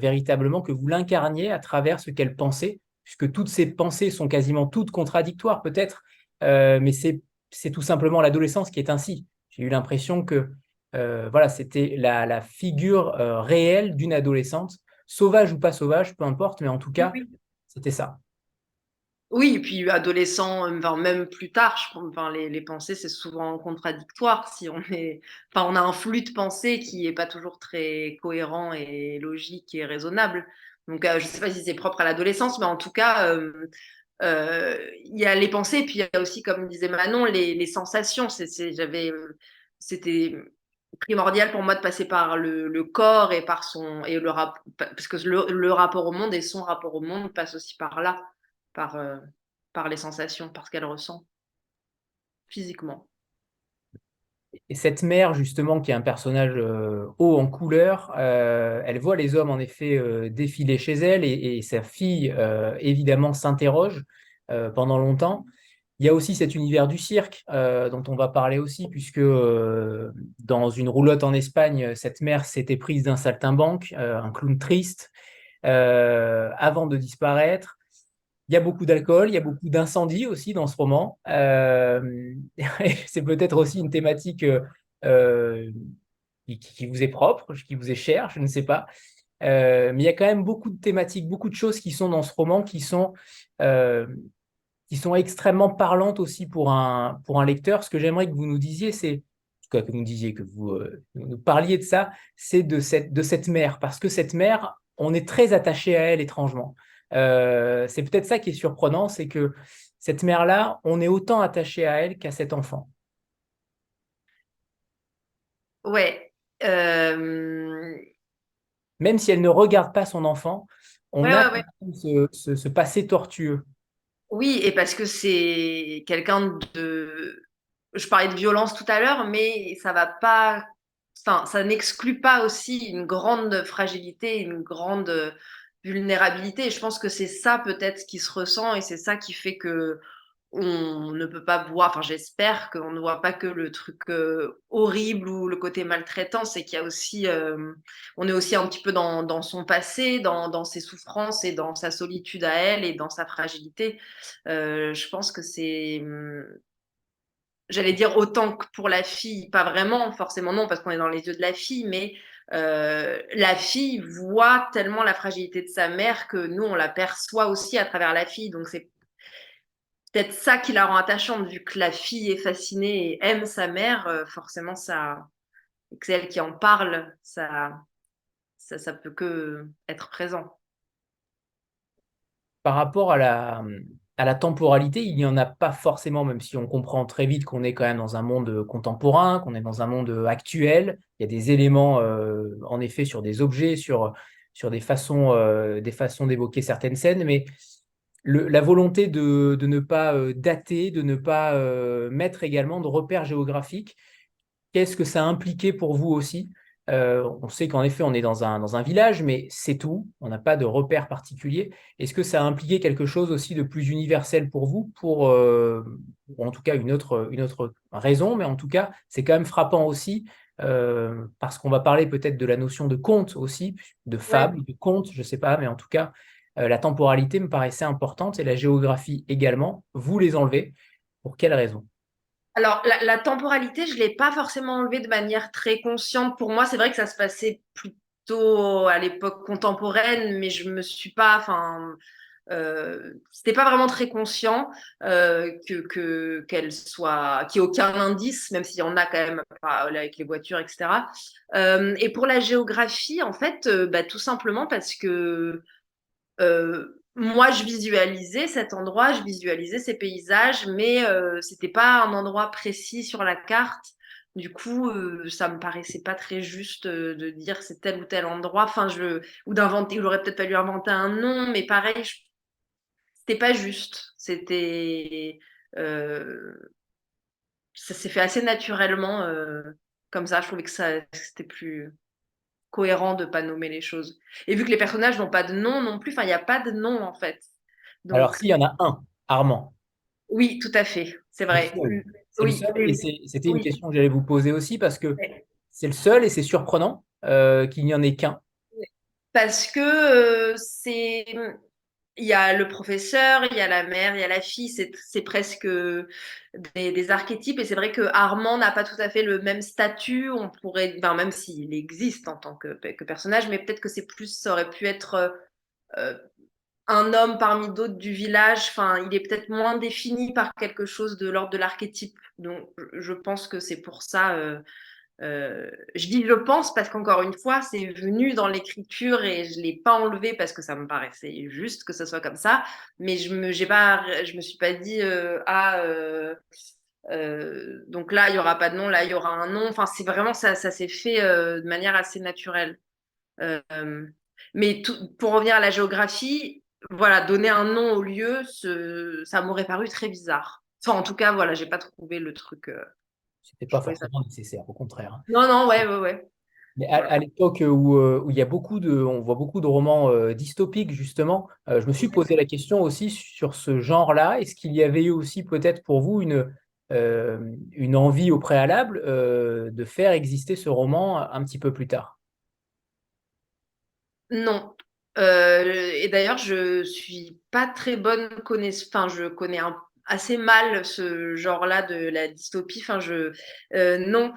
véritablement, que vous l'incarniez à travers ce qu'elle pensait, puisque toutes ces pensées sont quasiment toutes contradictoires peut-être, mais c'est tout simplement l'adolescence qui est ainsi. J'ai eu l'impression que voilà, c'était la figure réelle d'une adolescente, sauvage ou pas sauvage, peu importe, mais en tout cas, Oui. c'était ça. Oui, et puis adolescent, enfin, même plus tard, enfin, les pensées, c'est souvent contradictoire. Si on est, enfin, on a un flux de pensées qui est pas toujours très cohérent et logique et raisonnable. Donc, je sais pas si c'est propre à l'adolescence, mais en tout cas, il y a les pensées, puis il y a aussi, comme disait Manon, les sensations. C'était primordial pour moi de passer par le corps et par parce que le rapport au monde et son rapport au monde passe aussi par là, par, euh, par les sensations, par ce qu'elle ressent physiquement. Et cette mère, justement, qui est un personnage haut en couleur, elle voit les hommes, en effet, défiler chez elle et sa fille, évidemment, s'interroge pendant longtemps. Il y a aussi cet univers du cirque dont on va parler aussi, puisque dans une roulotte en Espagne, cette mère s'était prise d'un saltimbanque, un clown triste, avant de disparaître. Il y a beaucoup d'alcool, il y a beaucoup d'incendies aussi dans ce roman. C'est peut-être aussi une thématique euh, qui vous est propre, qui vous est chère, je ne sais pas. Mais il y a quand même beaucoup de thématiques, beaucoup de choses qui sont dans ce roman euh, qui sont extrêmement parlantes aussi pour un lecteur. Ce que j'aimerais que vous nous disiez, c'est, en tout cas que vous nous disiez, que vous nous parliez de ça, c'est de cette mère. Parce que cette mère, on est très attaché à elle étrangement. C'est peut-être ça qui est surprenant, c'est que cette mère-là, on est autant attaché à elle qu'à cet enfant. Ouais. Euh, Même si elle ne regarde pas son enfant, Ouais, on a ouais, quand ouais. même ce passé tortueux. Oui, et parce que c'est quelqu'un de... Je parlais de violence tout à l'heure, mais ça va pas... Enfin, ça n'exclut pas aussi une grande fragilité, une grande vulnérabilité. Et je pense que c'est ça peut-être qui se ressent et c'est ça qui fait que on ne peut pas voir, enfin j'espère qu'on ne voit pas que le truc horrible ou le côté maltraitant, c'est qu'il y a aussi, on est aussi un petit peu dans son passé, dans ses souffrances et dans sa solitude à elle et dans sa fragilité. Je pense que c'est, j'allais dire autant que pour la fille, pas vraiment, forcément non, parce qu'on est dans les yeux de la fille, mais la fille voit tellement la fragilité de sa mère que nous, on la perçoit aussi à travers la fille. Donc c'est peut-être ça qui la rend attachante, vu que la fille est fascinée et aime sa mère, forcément, ça, et que c'est elle qui en parle, ça peut que être présent. Par rapport à la temporalité, il n'y en a pas forcément, même si on comprend très vite qu'on est quand même dans un monde contemporain, qu'on est dans un monde actuel. Il y a des éléments, en effet, sur des objets, sur des façons d'évoquer certaines scènes, mais la volonté de ne pas dater, de ne pas mettre également de repères géographiques. Qu'est-ce que ça a impliqué pour vous aussi? On sait qu'en effet, on est dans un village, mais c'est tout. On n'a pas de repères particuliers. Est-ce que ça a impliqué quelque chose aussi de plus universel pour vous, ou en tout cas une autre raison, mais en tout cas, c'est quand même frappant aussi, parce qu'on va parler peut-être de la notion de conte aussi, de Ouais. fable, de conte, je ne sais pas, mais en tout cas, la temporalité me paraissait importante et la géographie également. Vous les enlevez. Pour quelle raison? Alors, la temporalité, je ne l'ai pas forcément enlevée de manière très consciente. Pour moi, c'est vrai que ça se passait plutôt à l'époque contemporaine, mais je me suis pas, enfin, c'était pas vraiment très conscient qu'elle soit, qu'il n'y ait aucun indice, même s'il y en a quand même avec les voitures, etc. Et pour la géographie, en fait, bah, tout simplement parce que moi, je visualisais cet endroit, je visualisais ces paysages, mais c'était pas un endroit précis sur la carte. Du coup, ça me paraissait pas très juste de dire c'est tel ou tel endroit. Enfin, ou d'inventer, il aurait peut-être fallu inventer un nom, mais pareil, c'était pas juste. Euh, Ça s'est fait assez naturellement comme ça. Je trouvais que c'était plus cohérent de pas nommer les choses. Et vu que les personnages n'ont pas de nom non plus, enfin, il n'y a pas de nom en fait. Alors, Donc, s'il y en a un, Armand. oui, tout à fait, c'est C'est le vrai. seul. C'est le Oui, seul et oui, c'était une oui. question que j'allais vous poser aussi parce que Oui. c'est le seul et c'est surprenant qu'il n'y en ait qu'un. Parce que il y a le professeur, il y a la mère, il y a la fille, c'est presque des archétypes. Et c'est vrai que Armand n'a pas tout à fait le même statut. On pourrait, ben, même s'il existe en tant que personnage, mais peut-être que ça aurait pu être euh, un homme parmi d'autres du village. Enfin, il est peut-être moins défini par quelque chose de l'ordre de l'archétype. Donc, je pense que c'est pour ça. Je dis je pense parce qu'encore une fois, c'est venu dans l'écriture et je ne l'ai pas enlevé parce que ça me paraissait juste que ce soit comme ça. Mais je me suis pas dit donc là il y aura pas de nom, là il y aura un nom. Enfin, c'est vraiment ça s'est fait de manière assez naturelle. Euh, mais pour revenir à la géographie, voilà, donner un nom au lieu, ça m'aurait paru très bizarre. Enfin, en tout cas, voilà, j'ai pas trouvé le truc. C'était Je pas trouvais ça. forcément nécessaire, au contraire, hein. Non, non, ouais. Mais Voilà. à l'époque où il y a on voit beaucoup de romans dystopiques, justement, je me suis posé la question aussi sur ce genre-là. Est-ce qu'il y avait eu aussi peut-être pour vous une envie au préalable de faire exister ce roman un petit peu plus tard? Non. Et d'ailleurs, je suis pas très bonne connaisseuse. Enfin, je connais assez mal ce genre-là de la dystopie. Enfin, non.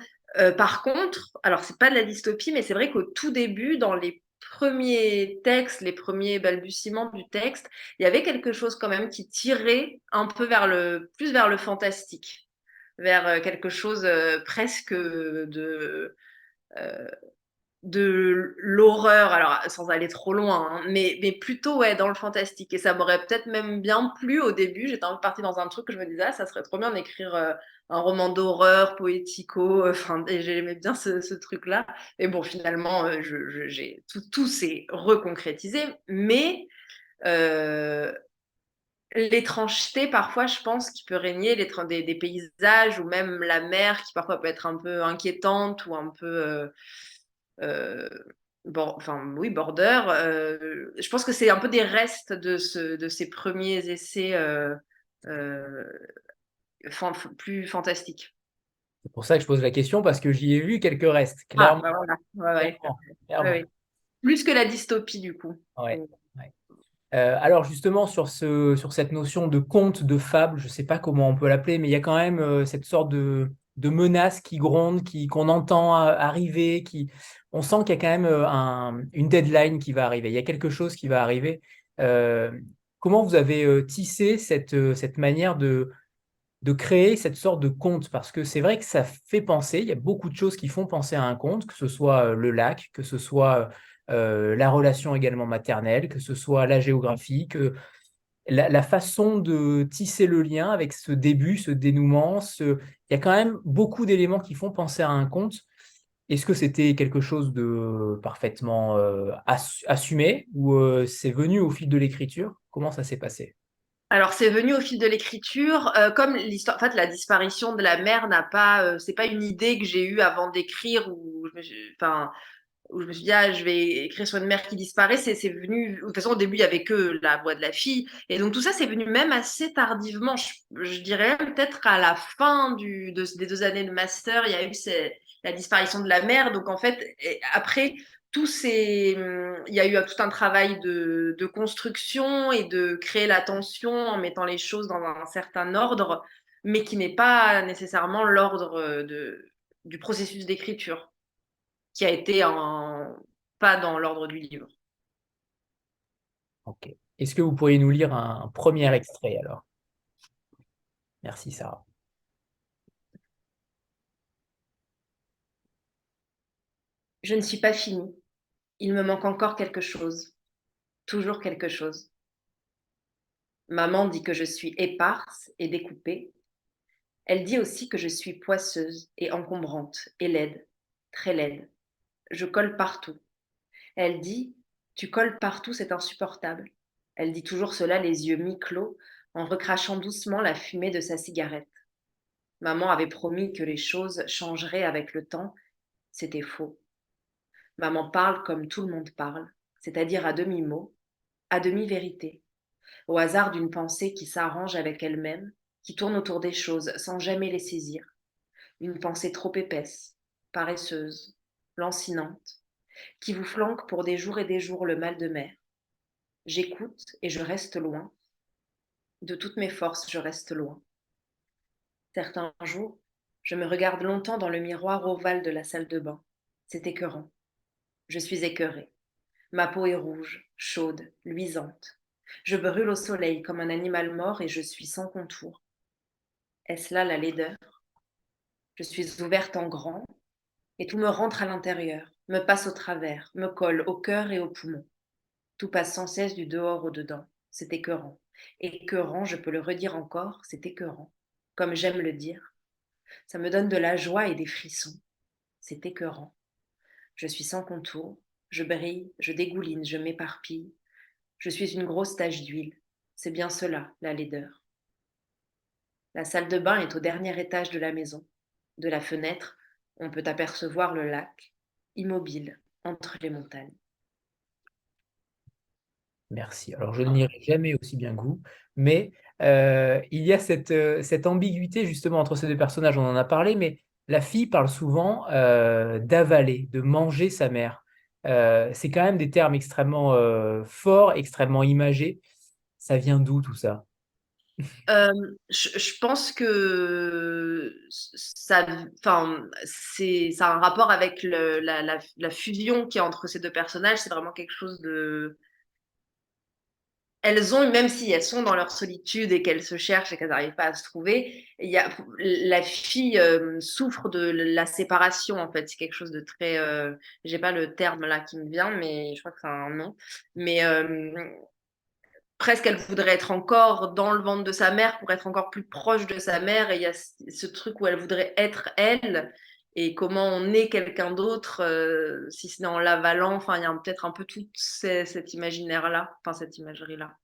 Par contre, alors c'est pas de la dystopie, mais c'est vrai qu'au tout début, dans les premiers textes, les premiers balbutiements du texte, il y avait quelque chose quand même qui tirait un peu plus vers le fantastique, vers quelque chose presque euh, de l'horreur, alors sans aller trop loin, hein, mais plutôt ouais, dans le fantastique. Et ça m'aurait peut-être même bien plu au début. J'étais un peu partie dans un truc que je me disais, ah, ça serait trop bien d'écrire un roman d'horreur, poético, enfin, et j'aimais bien ce truc-là. Et bon, finalement, j'ai tout s'est reconcrétisé, mais euh, l'étrangeté, parfois, je pense, qui peut régner, des paysages ou même la mer qui parfois peut être un peu inquiétante ou un peu euh, enfin oui, border. Je pense que c'est un peu des restes de ces premiers essais euh, plus fantastiques. C'est pour ça que je pose la question, parce que j'y ai vu quelques restes, Ah, clairement, bah voilà. Ouais, clairement, ouais, clairement. ouais. Plus que la dystopie, du coup. Ouais, ouais. Alors justement, sur cette notion de conte, de fable, je ne sais pas comment on peut l'appeler, mais il y a quand même cette sorte de menace qui gronde, qu'on entend arriver, on sent qu'il y a quand même une deadline qui va arriver, il y a quelque chose qui va arriver. Euh, Comment vous avez tissé cette manière de créer cette sorte de conte? Parce que c'est vrai que ça fait penser, il y a beaucoup de choses qui font penser à un conte, que ce soit le lac, que ce soit la relation également maternelle, que ce soit la géographie, que la façon de tisser le lien avec ce début, ce dénouement, il y a quand même beaucoup d'éléments qui font penser à un conte. Est-ce que c'était quelque chose de parfaitement assumé ou c'est venu au fil de l'écriture? Comment ça s'est passé? Alors, c'est venu au fil de l'écriture, comme l'histoire, en fait, la disparition de la mère c'est pas une idée que j'ai eue avant d'écrire enfin, où je me suis dit, ah, je vais écrire sur une mère qui disparaît, c'est venu, de toute façon, au début, il y avait que la voix de la fille, et donc tout ça, c'est venu même assez tardivement, je dirais peut-être à la fin des 2 années de master, il y a eu la disparition de la mère, donc en fait, après, il y a eu tout un travail de construction et de créer la tension en mettant les choses dans un certain ordre, mais qui n'est pas nécessairement l'ordre du processus d'écriture qui a été pas dans l'ordre du livre. Ok. Est-ce que vous pourriez nous lire un premier extrait alors? Merci Sarah. Je ne suis pas finie. Il me manque encore quelque chose. Toujours quelque chose. Maman dit que je suis éparse et découpée. Elle dit aussi que je suis poisseuse et encombrante et laide, très laide. Je colle partout. Elle dit, tu colles partout, c'est insupportable. Elle dit toujours cela les yeux mi-clos, en recrachant doucement la fumée de sa cigarette. Maman avait promis que les choses changeraient avec le temps. C'était faux. Maman parle comme tout le monde parle, c'est-à-dire à demi-mot, à demi-vérité, au hasard d'une pensée qui s'arrange avec elle-même, qui tourne autour des choses sans jamais les saisir. Une pensée trop épaisse, paresseuse, lancinante, qui vous flanque pour des jours et des jours le mal de mer. J'écoute et je reste loin. De toutes mes forces, je reste loin. Certains jours, je me regarde longtemps dans le miroir ovale de la salle de bain. C'est écœurant. Je suis écœurée. Ma peau est rouge, chaude, luisante. Je brûle au soleil comme un animal mort et je suis sans contour. Est-ce là la laideur? Je suis ouverte en grand et tout me rentre à l'intérieur, me passe au travers, me colle au cœur et aux poumons. Tout passe sans cesse du dehors au dedans. C'est écœurant. Écœurant, je peux le redire encore, c'est écœurant. Comme j'aime le dire. Ça me donne de la joie et des frissons. C'est écœurant. Je suis sans contour, je brille, je dégouline, je m'éparpille. Je suis une grosse tache d'huile. C'est bien cela, la laideur. La salle de bain est au dernier étage de la maison. de la fenêtre, on peut apercevoir le lac, immobile entre les montagnes. Merci. Alors, je ne lirai jamais aussi bien que vous, mais il y a cette ambiguïté justement entre ces deux personnages, on en a parlé, mais la fille parle souvent d'avaler, de manger sa mère. C'est quand même des termes extrêmement forts, extrêmement imagés. Ça vient d'où tout ça? Je pense que ça, enfin, ça a un rapport avec la fusion qu'il y a entre ces deux personnages. C'est vraiment quelque chose de. Elles ont, même si elles sont dans leur solitude et qu'elles se cherchent et qu'elles n'arrivent pas à se trouver, la fille souffre de la séparation, en fait. C'est quelque chose de très. J'ai pas le terme là qui me vient, mais je crois que c'est un nom. Mais presque elle voudrait être encore dans le ventre de sa mère pour être encore plus proche de sa mère, et il y a ce truc où elle voudrait être elle, et comment on est quelqu'un d'autre si ce n'est en l'avalant. Enfin, il y a peut-être un peu tout cet imaginaire-là, enfin cette imagerie-là.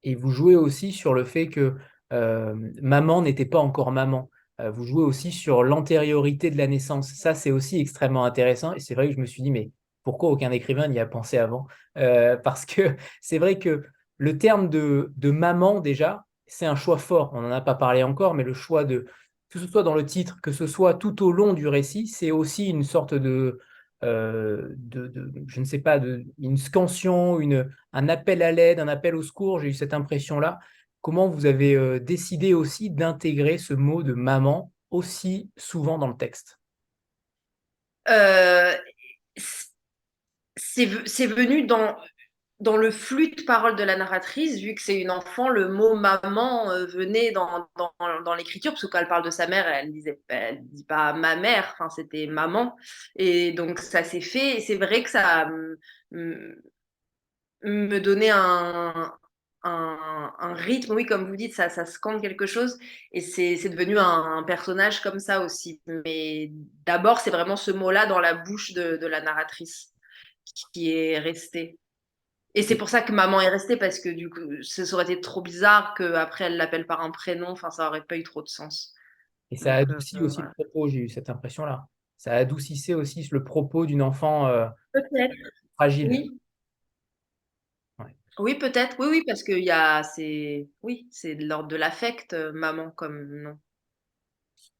Et vous jouez aussi sur le fait que maman n'était pas encore maman. Vous jouez aussi sur l'antériorité de la naissance. Ça, c'est aussi extrêmement intéressant. Et c'est vrai que je me suis dit, mais pourquoi aucun écrivain n'y a pensé avant? Parce que c'est vrai que le terme de maman, déjà, c'est un choix fort. On n'en a pas parlé encore, mais le choix que ce soit dans le titre, que ce soit tout au long du récit, c'est aussi une sorte je ne sais pas, une scansion, un appel à l'aide, un appel au secours. J'ai eu cette impression-là. Comment vous avez décidé aussi d'intégrer ce mot de maman aussi souvent dans le texte? Euh, c'est venu dans le flux de parole de la narratrice, vu que c'est une enfant, le mot maman venait dans l'écriture, parce que quand elle parle de sa mère, elle dit pas ma mère, enfin c'était maman, et donc ça s'est fait. Et c'est vrai que ça me donnait un rythme, oui, comme vous dites, ça scande quelque chose, et c'est devenu un personnage comme ça aussi. Mais d'abord, c'est vraiment ce mot-là dans la bouche de la narratrice qui est resté. Et c'est Et, pour ça que maman est restée, parce que du coup, ça aurait été trop bizarre qu'après elle l'appelle par un prénom. Enfin, ça aurait pas eu trop de sens. et ça Donc, adoucit aussi le voilà. propos, j'ai eu cette impression-là. Ça adoucissait aussi le propos d'une enfant Peut-être. fragile. Oui, Ouais. oui, peut-être. Oui, oui, parce que oui, c'est de l'ordre de l'affect, maman comme nom.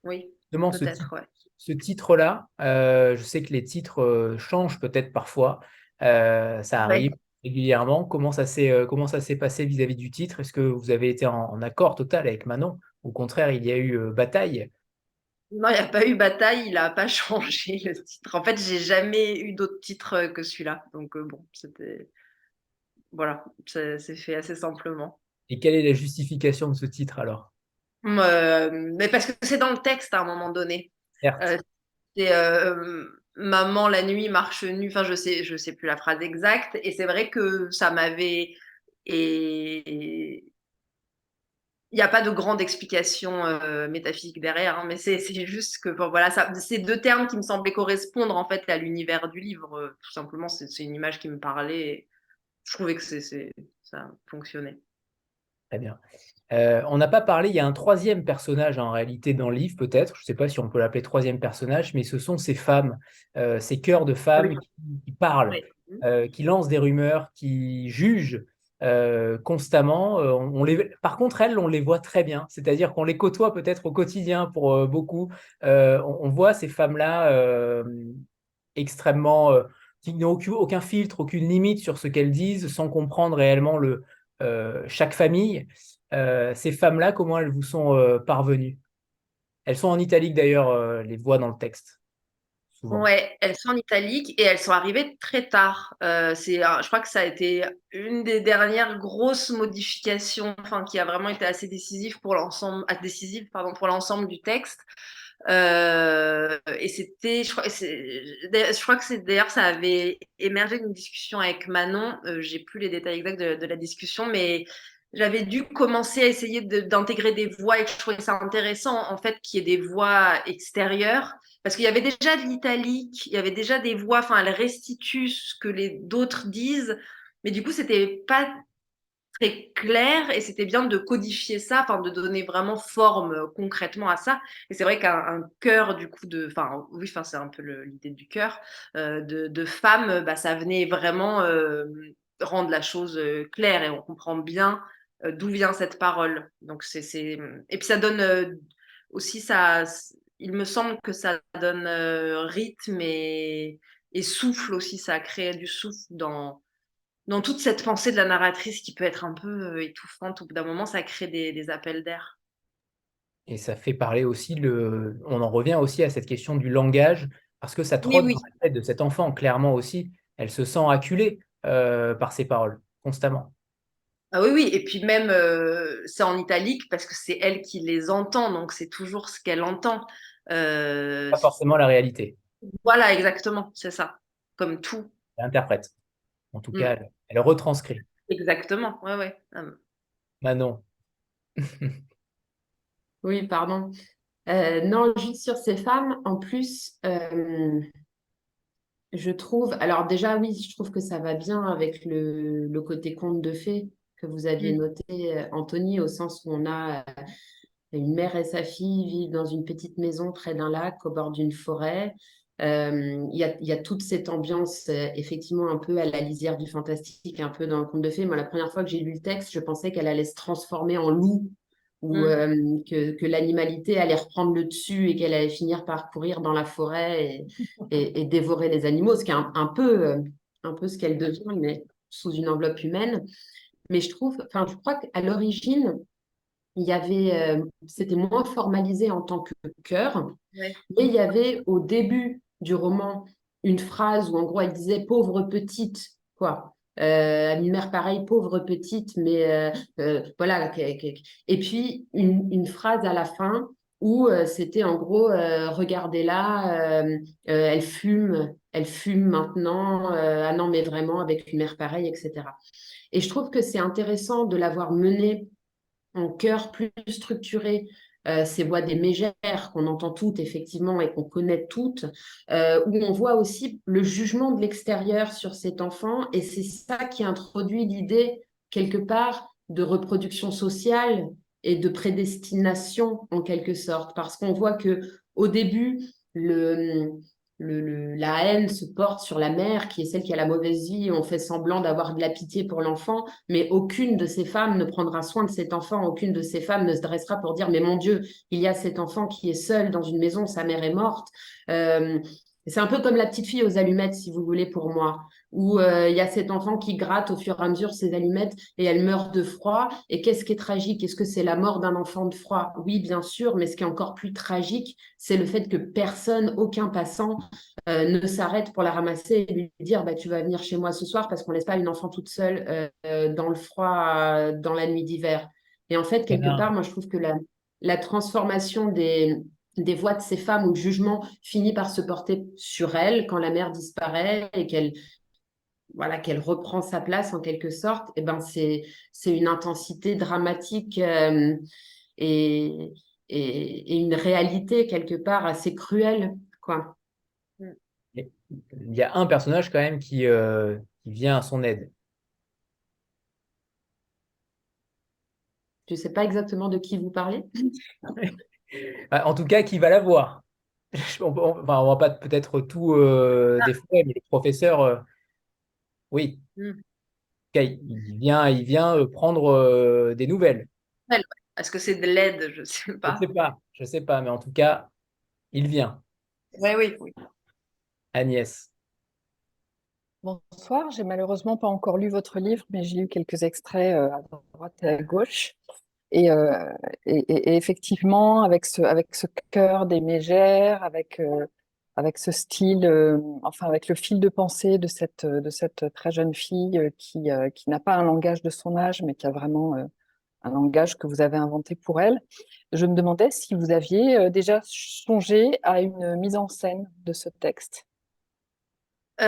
Oui, Justement, peut-être, ouais. ce titre-là, je sais que les titres changent peut-être parfois. Ça Ouais. arrive régulièrement. Comment ça s'est passé vis-à-vis du titre? Est-ce que vous avez été en accord total avec Manon? Au contraire, il y a eu bataille. Non, il n'y a pas eu bataille, il n'a pas changé le titre. En fait, j'ai jamais eu d'autre titre que celui-là. Donc, bon, c'était. Voilà, c'est fait assez simplement. Et quelle est la justification de ce titre alors? Mais parce que c'est dans le texte à un moment donné. Certes. Euh, c'est maman la nuit marche nue. Enfin, je sais plus la phrase exacte. Et c'est vrai que ça m'avait. Et il n'y a pas de grande explication métaphysique derrière, hein, mais c'est juste que bon, voilà, c'est deux termes qui me semblaient correspondre en fait à l'univers du livre. Tout simplement, c'est une image qui me parlait. Et je trouvais que ça fonctionnait. Très bien. On n'a pas parlé, il y a un troisième personnage en réalité dans le livre, peut-être, je ne sais pas si on peut l'appeler troisième personnage, mais ce sont ces femmes, ces chœurs de Ah oui. femmes qui parlent, Oui. qui lancent des rumeurs, qui jugent constamment. Par contre, elles, on les voit très bien, c'est-à-dire qu'on les côtoie peut-être au quotidien pour beaucoup. On voit ces femmes-là extrêmement, qui n'ont aucun filtre, aucune limite sur ce qu'elles disent, sans comprendre réellement chaque famille. Ces femmes-là, comment elles vous sont parvenues? Elles sont en italique d'ailleurs, les voix dans le texte, souvent. Ouais, elles sont en italique et elles sont arrivées très tard. Je crois que ça a été une des dernières grosses modifications, enfin, qui a vraiment été assez décisive pour l'ensemble, pour l'ensemble du texte. Et c'était, je crois que c'est d'ailleurs, ça avait émergé d'une discussion avec Manon. J'ai plus les détails exacts de la discussion, mais j'avais dû commencer à essayer d'intégrer des voix, et que je trouvais ça intéressant en fait qu'il y ait des voix extérieures, parce qu'il y avait déjà de l'italique, il y avait déjà des voix. Enfin, elles restituent ce que les d'autres disent, mais du coup c'était pas très clair et c'était bien de codifier ça, enfin de donner vraiment forme concrètement à ça. Et c'est vrai qu'un chœur du coup enfin oui, enfin c'est un peu l'idée du chœur de femme, bah, ça venait vraiment rendre la chose claire et on comprend bien d'où vient cette parole. Donc et puis ça donne aussi ça, il me semble que ça donne rythme et souffle aussi, ça crée du souffle dans toute cette pensée de la narratrice qui peut être un peu étouffante. Au bout d'un moment, ça crée des appels d'air. Et ça fait parler aussi, on en revient aussi à cette question du langage, parce que ça Oui, trotte dans oui. la tête de cet enfant, clairement aussi. Elle se sent acculée par ces paroles, constamment. Ah oui, oui. Et puis même, c'est en italique parce que c'est elle qui les entend, donc c'est toujours ce qu'elle entend. Euh, Pas forcément la réalité. voilà, exactement, c'est ça. Comme tout. Elle interprète. En tout Mm. cas, elle retranscrit. Exactement, ouais, ouais. Manon. Oui, pardon. Non, juste sur ces femmes, en plus, je trouve, alors déjà oui, je trouve que ça va bien avec le côté conte de fées que vous aviez Mm. noté, Anthony, au sens où on a une mère et sa fille vivent dans une petite maison près d'un lac au bord d'une forêt. Il y a toute cette ambiance, effectivement, un peu à la lisière du fantastique, un peu dans le conte de fées. Moi, la première fois que j'ai lu le texte, je pensais qu'elle allait se transformer en loup ou Mm. que l'animalité allait reprendre le dessus et qu'elle allait finir par courir dans la forêt et dévorer les animaux, ce qui est un peu ce qu'elle devient, mais sous une enveloppe humaine. Mais je crois qu'à l'origine, c'était moins formalisé en tant que chœur, Ouais. mais il y avait au début du roman une phrase où en gros elle disait pauvre petite, quoi. Une mère pareille, pauvre petite, mais voilà. Et puis une phrase à la fin où c'était en gros regardez-la, elle fume maintenant, ah non mais vraiment avec une mère pareille, etc. Et je trouve que c'est intéressant de l'avoir menée en chœur plus structuré, ces voix des mégères qu'on entend toutes effectivement et qu'on connaît toutes, où on voit aussi le jugement de l'extérieur sur cet enfant et c'est ça qui introduit l'idée quelque part de reproduction sociale et de prédestination en quelque sorte parce qu'on voit que au début la haine se porte sur la mère qui est celle qui a la mauvaise vie, on fait semblant d'avoir de la pitié pour l'enfant, mais aucune de ces femmes ne prendra soin de cet enfant, aucune de ces femmes ne se dressera pour dire, mais mon Dieu, il y a cet enfant qui est seul dans une maison, sa mère est morte. Euh, c'est un peu comme la petite fille aux allumettes, si vous voulez, pour moi, où il y a cet enfant qui gratte au fur et à mesure ses allumettes et elle meurt de froid. Et qu'est-ce qui est tragique? Est-ce que c'est la mort d'un enfant de froid? Oui, bien sûr, mais ce qui est encore plus tragique, c'est le fait que personne, aucun passant, ne s'arrête pour la ramasser et lui dire bah, tu vas venir chez moi ce soir parce qu'on ne laisse pas une enfant toute seule dans le froid dans la nuit d'hiver. Et en fait, quelque part, Bien. moi, je trouve que la transformation des voix de ces femmes où le jugement finit par se porter sur elles quand la mère disparaît et qu'elle reprend sa place en quelque sorte, et ben c'est une intensité dramatique et, et une réalité quelque part assez cruelle, quoi. Mm. Il y a un personnage quand même qui vient à son aide. Je ne sais pas exactement de qui vous parlez. En tout cas, qui va la voir. Enfin, on va pas peut-être tout défouler, mais le professeur, oui, Mm. il vient prendre des nouvelles. Ouais. Est-ce que c'est de l'aide? Je sais pas. Je sais pas, mais en tout cas, il vient. Ouais, oui, oui. Agnès. Bonsoir, j'ai malheureusement pas encore lu votre livre, mais j'ai lu quelques extraits à droite et à gauche. Et, euh, et effectivement, avec ce cœur des mégères, avec ce style, enfin avec le fil de pensée de cette très jeune fille qui n'a pas un langage de son âge, mais qui a vraiment un langage que vous avez inventé pour elle. Je me demandais si vous aviez déjà songé à une mise en scène de ce texte. Ou si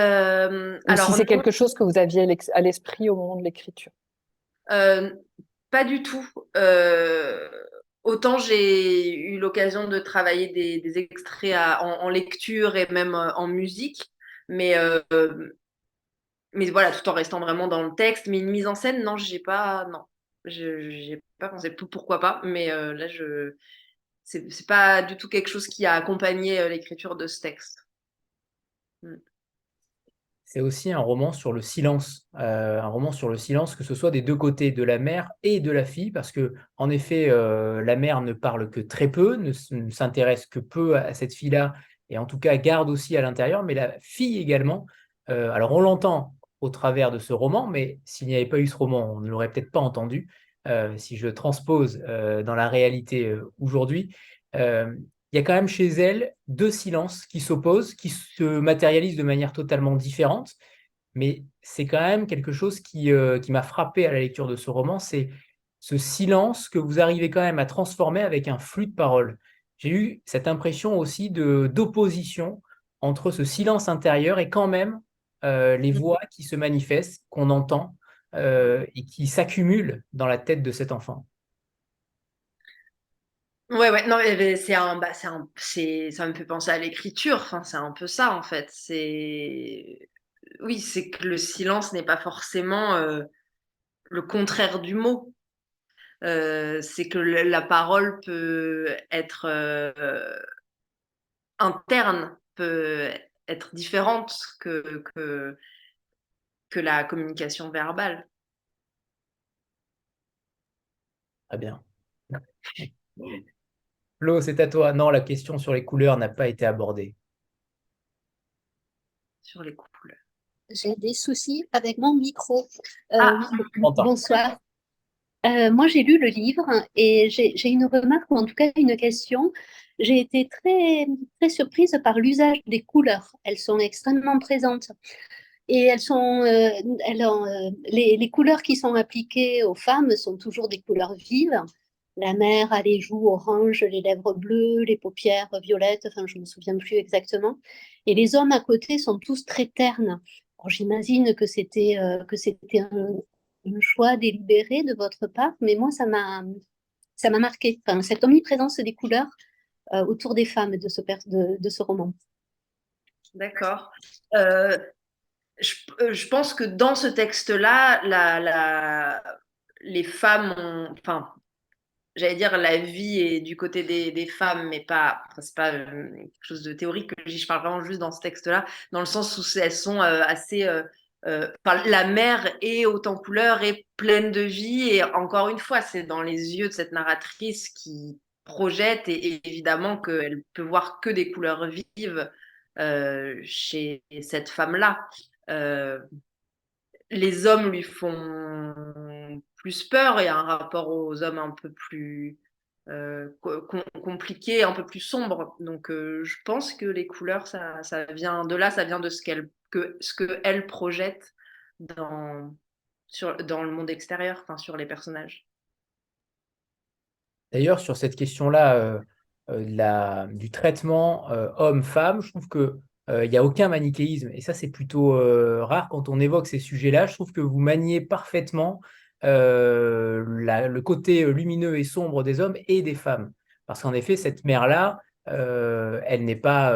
Alors c'est non, quelque chose que vous aviez à l'esprit au moment de l'écriture. euh, pas du tout. Euh, Autant j'ai eu l'occasion de travailler des extraits en lecture et même en musique, mais mais voilà, tout en restant vraiment dans le texte. Mais une mise en scène, non, j'ai pas pensé. Pourquoi pas, mais là, c'est pas du tout quelque chose qui a accompagné l'écriture de ce texte. Mm. C'est aussi un roman sur le silence, que ce soit des deux côtés, de la mère et de la fille, parce que en effet, la mère ne parle que très peu, ne s'intéresse que peu à cette fille-là, et en tout cas garde aussi à l'intérieur, mais la fille également. Alors on l'entend au travers de ce roman, mais s'il n'y avait pas eu ce roman, on ne l'aurait peut-être pas entendu. Si je transpose dans la réalité aujourd'hui, euh, il y a quand même chez elle deux silences qui s'opposent, qui se matérialisent de manière totalement différente, mais c'est quand même quelque chose qui m'a frappé à la lecture de ce roman, c'est ce silence que vous arrivez quand même à transformer avec un flux de paroles. J'ai eu cette impression aussi d'opposition entre ce silence intérieur et quand même les voix qui se manifestent, qu'on entend et qui s'accumulent dans la tête de cet enfant. Ouais, ouais, non, mais ça me fait penser à l'écriture. Enfin, c'est un peu ça, en fait. Oui, c'est que le silence n'est pas forcément le contraire du mot. C'est que la parole peut être interne, peut être différente que la communication verbale. Très bien. Flo, c'est à toi. Non, la question sur les couleurs n'a pas été abordée. Sur les couples. J'ai des soucis avec mon micro. Ah, Oui, Entends. bonsoir. Moi, j'ai lu le livre et j'ai une remarque ou en tout cas une question. J'ai été très, très surprise par l'usage des couleurs. Elles sont extrêmement présentes et les couleurs qui sont appliquées aux femmes sont toujours des couleurs vives. La mère a les joues oranges, les lèvres bleues, les paupières violettes, enfin, je ne me souviens plus exactement. Et les hommes à côté sont tous très ternes. Alors, j'imagine que c'était un choix délibéré de votre part, mais moi, ça m'a marqué. Enfin, cette omniprésence des couleurs autour des femmes de ce roman. d'accord. Euh, je pense que dans ce texte-là, les femmes ont, enfin, j'allais dire la vie est du côté des femmes, mais pas, enfin, c'est pas quelque chose de théorique que je parle vraiment juste dans ce texte-là, dans le sens où elles sont assez, enfin, la mère est haute en couleurs, est pleine de vie, et encore une fois, c'est dans les yeux de cette narratrice qui projette, et évidemment qu'elle peut voir que des couleurs vives chez cette femme-là. Euh, les hommes lui font plus peur et un rapport aux hommes un peu plus compliqué, un peu plus sombre. Donc je pense que les couleurs, ça vient de là, ça vient de ce que elle projette dans, dans le monde extérieur, enfin sur les personnages. D'ailleurs, sur cette question-là du traitement homme-femme, je trouve que il n'y a aucun manichéisme. Et ça, c'est plutôt rare quand on évoque ces sujets-là. Je trouve que vous maniez parfaitement le côté lumineux et sombre des hommes et des femmes. Parce qu'en effet, cette mère-là, elle n'est pas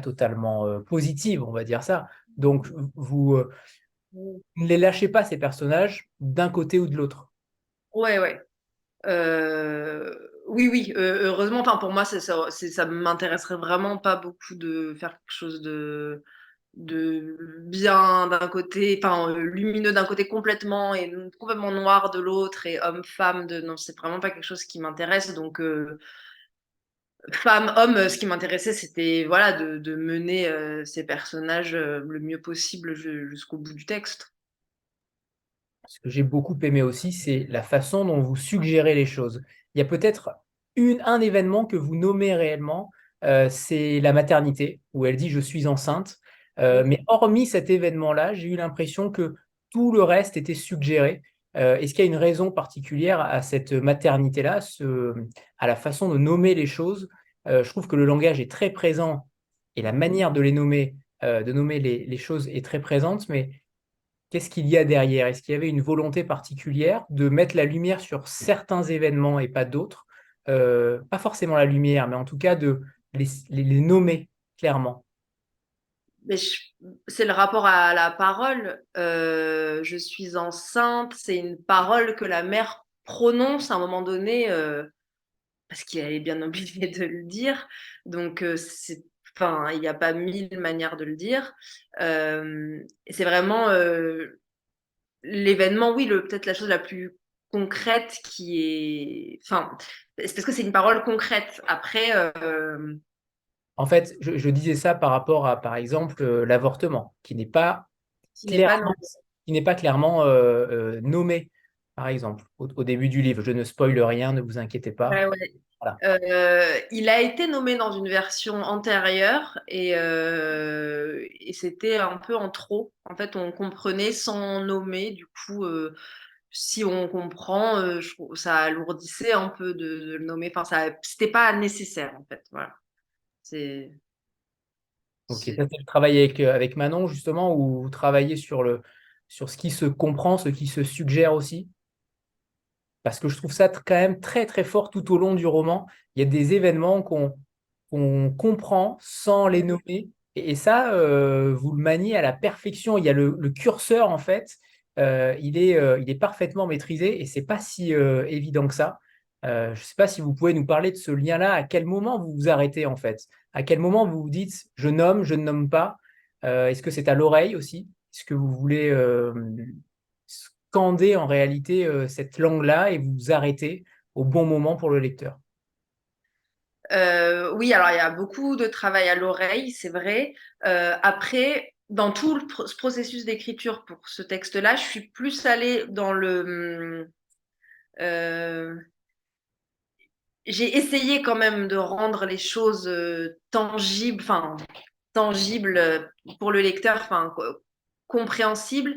totalement positive, on va dire ça. Donc, ne les lâchez pas, ces personnages, d'un côté ou de l'autre. Ouais, ouais. Oui, oui, heureusement, enfin, pour moi, ça m'intéresserait vraiment pas beaucoup de faire quelque chose de bien d'un côté, enfin, lumineux d'un côté complètement et complètement noir de l'autre et homme-femme non, c'est vraiment pas quelque chose qui m'intéresse. Donc, femme-homme, ce qui m'intéressait, c'était voilà, de mener ces personnages le mieux possible jusqu'au bout du texte. Ce que j'ai beaucoup aimé aussi, c'est la façon dont vous suggérez les choses. Il y a peut-être un événement que vous nommez réellement, c'est la maternité, où elle dit je suis enceinte. Mais hormis cet événement-là, j'ai eu l'impression que tout le reste était suggéré. Est-ce qu'il y a une raison particulière à cette maternité-là, à la façon de nommer les choses? Je trouve que le langage est très présent et la manière de nommer les choses est très présente, mais qu'est-ce qu'il y a derrière? Est-ce qu'il y avait une volonté particulière de mettre la lumière sur certains événements et pas d'autres? Pas forcément la lumière, mais en tout cas de les nommer clairement. mais c'est le rapport à la parole. Je suis enceinte, c'est une parole que la mère prononce à un moment donné, parce qu'elle est bien obligée de le dire. Donc, enfin, il n'y a pas mille manières de le dire. Et c'est vraiment l'événement, oui, peut-être la chose la plus concrète qui est. Enfin, c'est parce que c'est une parole concrète. Après, En fait, je disais ça par rapport à, par exemple, l'avortement, qui n'est pas non. clairement, qui n'est pas clairement nommé, par exemple, au début du livre. Je ne spoile rien, ne vous inquiétez pas. Ouais, ouais. Voilà. Il a été nommé dans une version antérieure et c'était un peu en trop. En fait, on comprenait sans nommer. Du coup, si on comprend, je trouve, ça alourdissait un peu de le nommer. Enfin, c'était pas nécessaire en fait. Voilà. C'est, Ok, ça c'est- c'est le travail avec Manon, justement, où vous travaillez sur ce qui se comprend, ce qui se suggère aussi. Parce que je trouve ça quand même très très fort tout au long du roman. Il y a des événements qu'on comprend sans les nommer. Et ça, vous le maniez à la perfection. Il y a le curseur, en fait, il est parfaitement maîtrisé et c'est pas si évident que ça. Je ne sais pas si vous pouvez nous parler de ce lien-là. À quel moment vous vous arrêtez, en fait? À quel moment vous vous dites, je nomme, je ne nomme pas? Est-ce que c'est à l'oreille aussi? Est-ce que vous voulez scander en réalité cette langue-là et vous vous arrêtez au bon moment pour le lecteur? Oui, alors il y a beaucoup de travail à l'oreille, c'est vrai. Après, dans tout ce processus d'écriture pour ce texte-là, je suis plus allée dans euh, j'ai essayé quand même de rendre les choses tangibles pour le lecteur, enfin compréhensibles.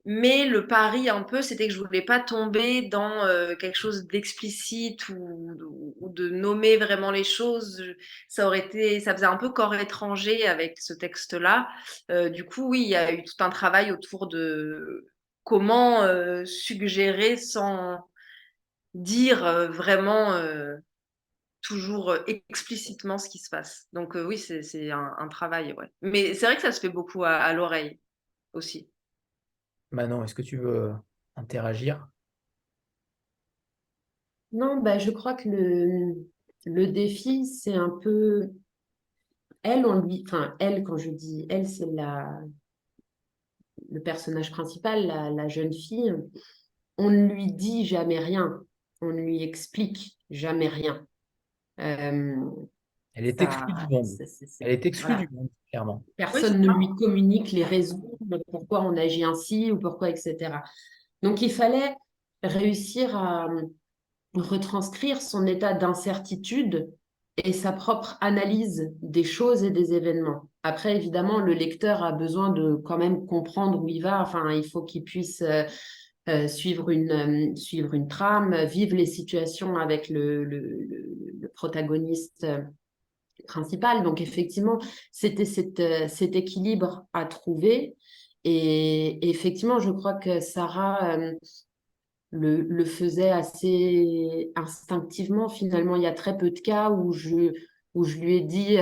Mais le pari un peu, c'était que je voulais pas tomber dans quelque chose d'explicite ou de nommer vraiment les choses. Ça faisait un peu corps étranger avec ce texte-là. Du coup, oui, il y a eu tout un travail autour de comment suggérer sans dire vraiment toujours explicitement ce qui se passe. Donc oui, c'est un travail, ouais. Mais c'est vrai que ça se fait beaucoup à l'oreille aussi. Manon, est-ce que tu veux interagir? Non, bah, je crois que le défi, c'est un peu elle, enfin, elle, quand je dis elle, c'est le personnage principal, la jeune fille. On ne lui dit jamais rien, on ne lui explique jamais rien. Euh, Elle est exclue ça, du monde. Elle est exclue du voilà. monde, clairement. Oui, c'est Personne ne ça. lui communique les raisons de pourquoi on agit ainsi ou pourquoi, etc. Donc, il fallait réussir à retranscrire son état d'incertitude et sa propre analyse des choses et des événements. Après, évidemment, le lecteur a besoin de quand même comprendre où il va. Enfin, il faut qu'il puisse suivre une trame, vivre les situations avec le protagoniste principal. Donc, effectivement, c'était cet équilibre à trouver. Et effectivement, je crois que Sarah le faisait assez instinctivement. Finalement, il y a très peu de cas où je lui ai dit,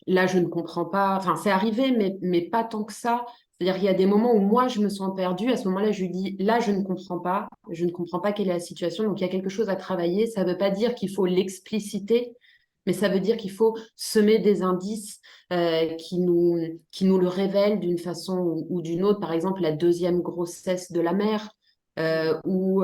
là, je ne comprends pas. Enfin, c'est arrivé, mais pas tant que ça. C'est-à-dire qu'il y a des moments où moi, je me sens perdue. À ce moment-là, je lui dis, là, je ne comprends pas. Je ne comprends pas quelle est la situation. Donc, il y a quelque chose à travailler. Ça ne veut pas dire qu'il faut l'expliciter, mais ça veut dire qu'il faut semer des indices qui nous le révèlent d'une façon ou d'une autre. Par exemple, la deuxième grossesse de la mère où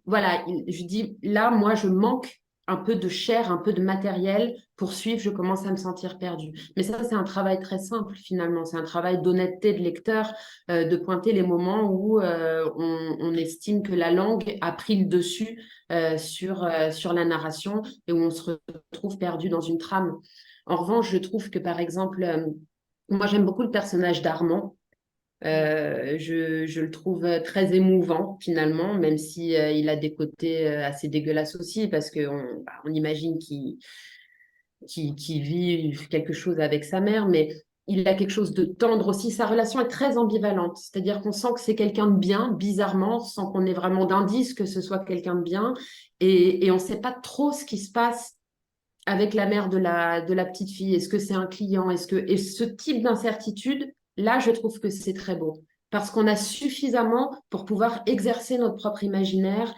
voilà, je dis là, moi, je manque un peu de chair, un peu de matériel pour suivre, je commence à me sentir perdue. Mais ça, c'est un travail très simple finalement, c'est un travail d'honnêteté de lecteur, de pointer les moments où on estime que la langue a pris le dessus sur la narration et où on se retrouve perdu dans une trame. En revanche, je trouve que par exemple, moi j'aime beaucoup le personnage d'Armand. Je le trouve très émouvant finalement, même si il a des côtés assez dégueulasses aussi, parce qu'on on imagine qu'il vit quelque chose avec sa mère, mais il a quelque chose de tendre aussi. Sa relation est très ambivalente, c'est-à-dire qu'on sent que c'est quelqu'un de bien, bizarrement, sans qu'on ait vraiment d'indice que ce soit quelqu'un de bien, et on ne sait pas trop ce qui se passe avec la mère de la petite fille? Est-ce que c'est un client? Et ce type d'incertitude, là, je trouve que c'est très beau. Parce qu'on a suffisamment pour pouvoir exercer notre propre imaginaire,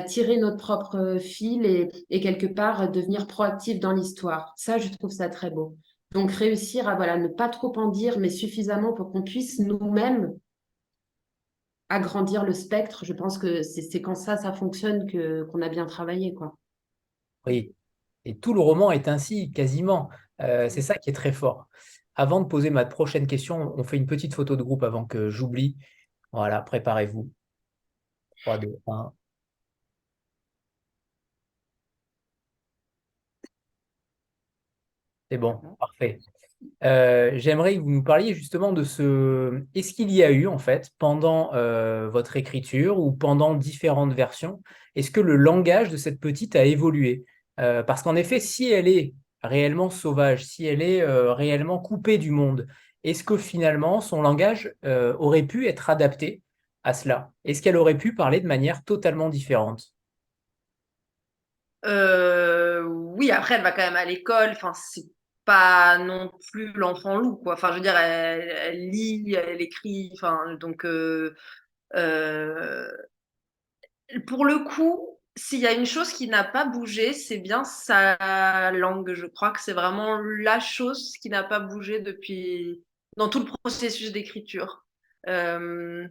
tirer notre propre fil et quelque part devenir proactif dans l'histoire. Ça, je trouve ça très beau. Donc réussir à voilà, ne pas trop en dire, mais suffisamment pour qu'on puisse nous-mêmes agrandir le spectre. Je pense que c'est quand ça fonctionne qu'on a bien travaillé, quoi. Oui, et tout le roman est ainsi, quasiment. C'est ça qui est très fort. Avant de poser ma prochaine question, on fait une petite photo de groupe avant que j'oublie. Voilà, préparez-vous. 3, 2, 1. C'est bon, parfait. J'aimerais que vous nous parliez justement de ce... Est-ce qu'il y a eu, en fait, pendant votre écriture ou pendant différentes versions, est-ce que le langage de cette petite a évolué? Parce qu'en effet, si elle est réellement sauvage, si elle est réellement coupée du monde, est-ce que finalement son langage aurait pu être adapté à cela? Est-ce qu'elle aurait pu parler de manière totalement différente? Oui, après, elle va quand même à l'école. Enfin, c'est pas non plus l'enfant loup, quoi. Enfin, je veux dire, elle lit, elle écrit. Enfin, donc, euh, pour le coup, s'il y a une chose qui n'a pas bougé, c'est bien sa langue. Je crois que c'est vraiment la chose qui n'a pas bougé depuis dans tout le processus d'écriture. Euh,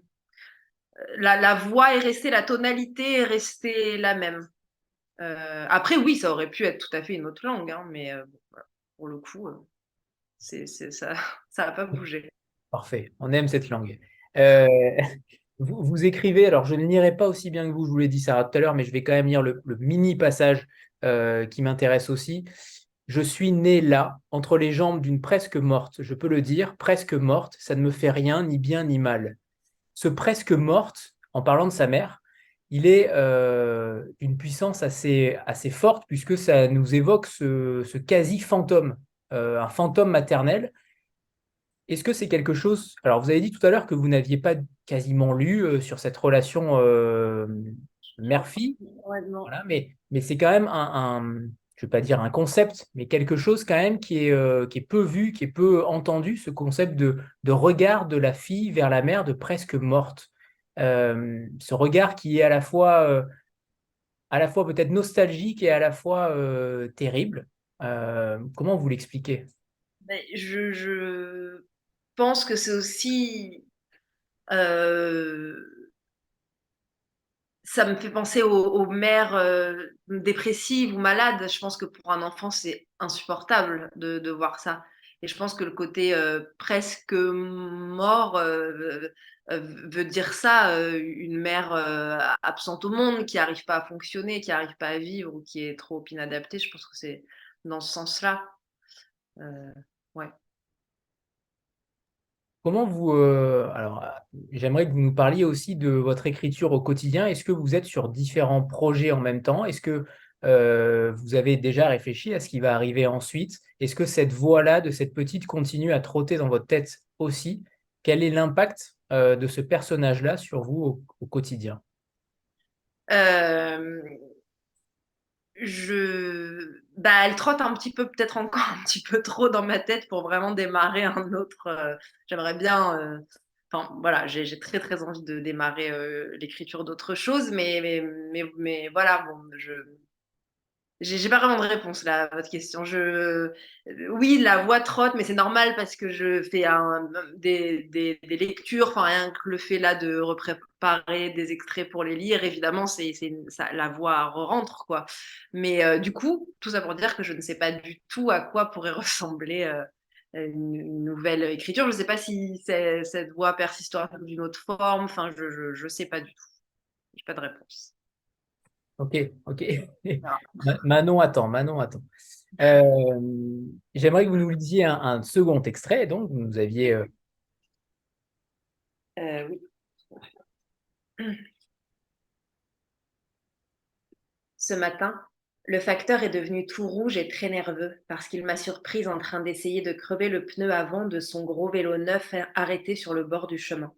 la voix est restée, la tonalité est restée la même. Après, oui, ça aurait pu être tout à fait une autre langue, hein, mais bon, voilà. Pour le coup, ça ça n'a pas bougé. Parfait, on aime cette langue. Euh, vous écrivez, alors je ne lirai pas aussi bien que vous, je vous l'ai dit Sarah tout à l'heure, mais je vais quand même lire le mini passage qui m'intéresse aussi. Je suis né là, entre les jambes d'une presque morte, je peux le dire, presque morte, ça ne me fait rien, ni bien ni mal. Ce presque morte, en parlant de sa mère, il est d'une puissance assez forte, puisque ça nous évoque ce quasi-fantôme, un fantôme maternel. Est-ce que c'est quelque chose... Alors, vous avez dit tout à l'heure que vous n'aviez pas quasiment lu sur cette relation mère-fille, Ouais, non. voilà, mais c'est quand même je ne vais pas dire un concept, mais quelque chose quand même qui est peu vu, qui est peu entendu, ce concept de regard de la fille vers la mère de presque morte. Ce regard qui est à la fois peut-être nostalgique et à la fois terrible. Comment vous l'expliquez? Mais je pense que c'est aussi euh, ça me fait penser aux mères dépressives ou malades. Je pense que pour un enfant, c'est insupportable de voir ça. Et je pense que le côté presque mort veut dire ça, une mère absente au monde, qui n'arrive pas à fonctionner, qui n'arrive pas à vivre ou qui est trop inadaptée. Je pense que c'est dans ce sens-là. Ouais. Comment vous... alors, j'aimerais que vous nous parliez aussi de votre écriture au quotidien. Est-ce que vous êtes sur différents projets en même temps? Est-ce que vous avez déjà réfléchi à ce qui va arriver ensuite? Est-ce que cette voix-là de cette petite continue à trotter dans votre tête aussi? Quel est l'impact de ce personnage-là sur vous au quotidien? Euh, bah, elle trotte un petit peu, peut-être encore un petit peu trop dans ma tête pour vraiment démarrer un autre. J'aimerais bien. Enfin, voilà, j'ai très très envie de démarrer l'écriture d'autres choses, mais voilà, bon, j'ai pas vraiment de réponse là à votre question. Oui, la voix trotte, mais c'est normal parce que je fais des lectures. Enfin, rien que le fait là de repréparer des extraits pour les lire, évidemment, la voix rentre quoi. Mais du coup, tout ça pour dire que je ne sais pas du tout à quoi pourrait ressembler une nouvelle écriture. Je ne sais pas si cette voix persistera d'une autre forme. Enfin, je sais pas du tout. J'ai pas de réponse. Ok, ok. Voilà. Manon attend, Manon attend. Euh, J'aimerais que vous nous lisiez un second extrait. Donc, vous nous aviez... Oui. Ce matin, le facteur est devenu tout rouge et très nerveux parce qu'il m'a surprise en train d'essayer de crever le pneu avant de son gros vélo neuf arrêté sur le bord du chemin.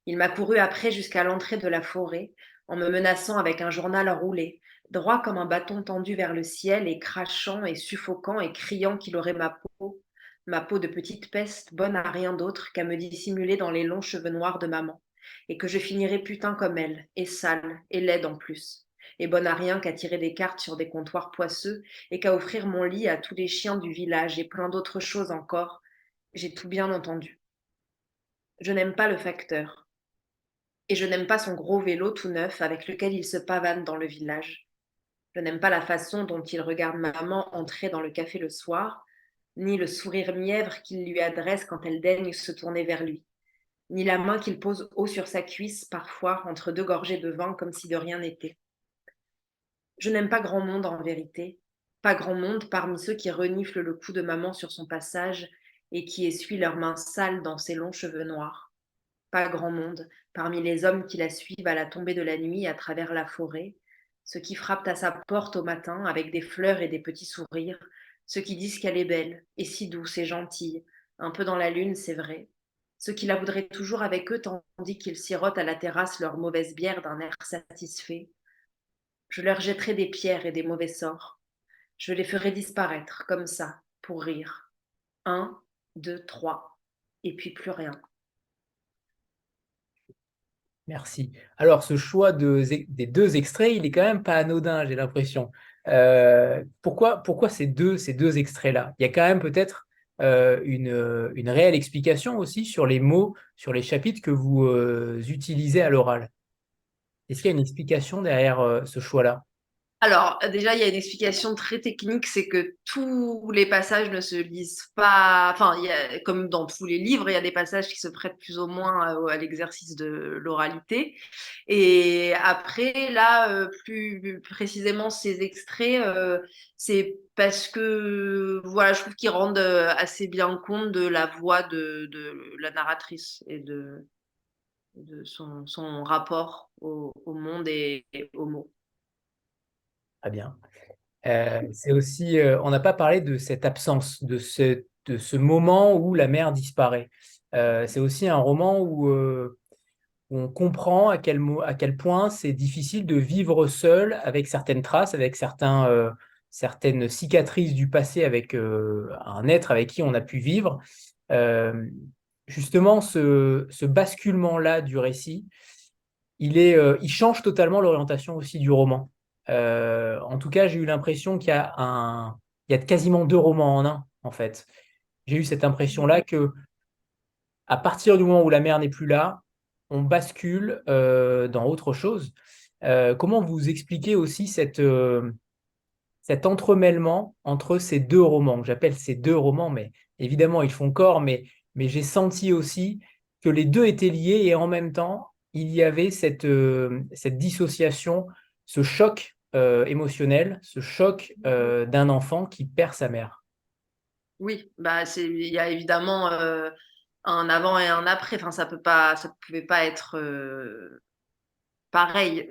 Il m'a couru après jusqu'à l'entrée de la forêt en me menaçant avec un journal roulé, droit comme un bâton tendu vers le ciel et crachant et suffoquant et criant qu'il aurait ma peau de petite peste, bonne à rien d'autre qu'à me dissimuler dans les longs cheveux noirs de maman, et que je finirais putain comme elle, et sale, et laide en plus, et bonne à rien qu'à tirer des cartes sur des comptoirs poisseux, et qu'à offrir mon lit à tous les chiens du village, et plein d'autres choses encore. J'ai tout bien entendu. Je n'aime pas le facteur, et je n'aime pas son gros vélo tout neuf avec lequel il se pavane dans le village. Je n'aime pas la façon dont il regarde maman entrer dans le café le soir, ni le sourire mièvre qu'il lui adresse quand elle daigne se tourner vers lui, ni la main qu'il pose haut sur sa cuisse, parfois entre deux gorgées de vin comme si de rien n'était. Je n'aime pas grand monde en vérité, pas grand monde parmi ceux qui reniflent le cou de maman sur son passage et qui essuient leurs mains sales dans ses longs cheveux noirs. Pas grand monde parmi les hommes qui la suivent à la tombée de la nuit à travers la forêt, ceux qui frappent à sa porte au matin avec des fleurs et des petits sourires, ceux qui disent qu'elle est belle et si douce et gentille, un peu dans la lune, c'est vrai, ceux qui la voudraient toujours avec eux tandis qu'ils sirotent à la terrasse leur mauvaise bière d'un air satisfait. Je leur jetterai des pierres et des mauvais sorts. Je les ferai disparaître, comme ça, pour rire. 1, 2, 3, et puis plus rien. Merci. Alors, ce choix des deux extraits, il est quand même pas anodin, j'ai l'impression. Pourquoi ces deux extraits-là? Il y a quand même peut-être une réelle explication aussi sur les mots, sur les chapitres que vous utilisez à l'oral. Est-ce qu'il y a une explication derrière ce choix-là? Alors, déjà, il y a une explication très technique, c'est que tous les passages ne se lisent pas. Enfin, comme dans tous les livres, il y a des passages qui se prêtent plus ou moins à l'exercice de l'oralité. Et après, là, plus précisément, ces extraits, c'est parce que, voilà, je trouve qu'ils rendent assez bien compte de la voix de la narratrice et de son rapport au monde et aux mots. Très bien. C'est aussi, on n'a pas parlé de cette absence, de ce moment où la mère disparaît. C'est aussi un roman où on comprend à quel point c'est difficile de vivre seul avec certaines traces, avec certaines cicatrices du passé, avec un être avec qui on a pu vivre. Euh, Justement, ce basculement-là du récit, il change totalement l'orientation aussi du roman. En tout cas, j'ai eu l'impression il y a quasiment deux romans en un, en fait. J'ai eu cette impression-là que à partir du moment où la mère n'est plus là, on bascule dans autre chose. Comment vous expliquez aussi cet entremêlement entre ces deux romans, que j'appelle ces deux romans, mais évidemment, ils font corps, mais j'ai senti aussi que les deux étaient liés et en même temps, il y avait cette dissociation, ce choc émotionnel, ce choc d'un enfant qui perd sa mère. Oui, bah il y a évidemment un avant et un après. Enfin, ça pouvait pas être pareil.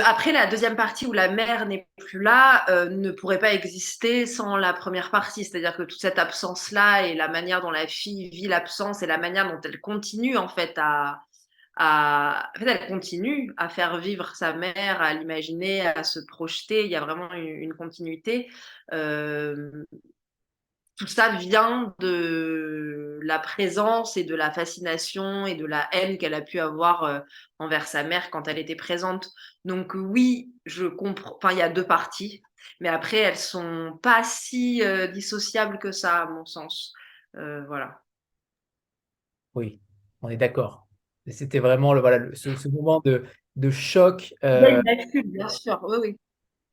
Après, la deuxième partie où la mère n'est plus là ne pourrait pas exister sans la première partie. C'est-à-dire que toute cette absence-là et la manière dont la fille vit l'absence et la manière dont elle continue en fait en fait, elle continue à faire vivre sa mère, à l'imaginer, à se projeter. Il y a vraiment une continuité. Euh, Tout ça vient de la présence et de la fascination et de la haine qu'elle a pu avoir envers sa mère quand elle était présente. Donc oui, je comprends. Enfin, il y a deux parties, mais après, elles sont pas si dissociables que ça, à mon sens. Voilà. Oui, on est d'accord. Et c'était vraiment voilà, ce moment de choc. Il y a une bascule, bien sûr. Oui, oui.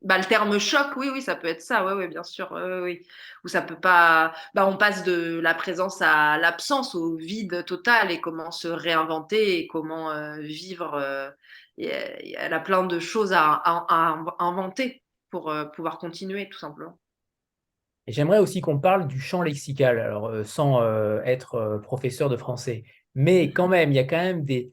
Bah, le terme choc, oui, oui, ça peut être ça, oui, oui, bien sûr, oui, oui, oui. Ou ça peut pas. Bah, on passe de la présence à l'absence, au vide total, et comment se réinventer et comment vivre. Elle a plein de choses à inventer pour pouvoir continuer, tout simplement. Et j'aimerais aussi qu'on parle du champ lexical, alors sans être professeur de français, mais quand même, il y a quand même des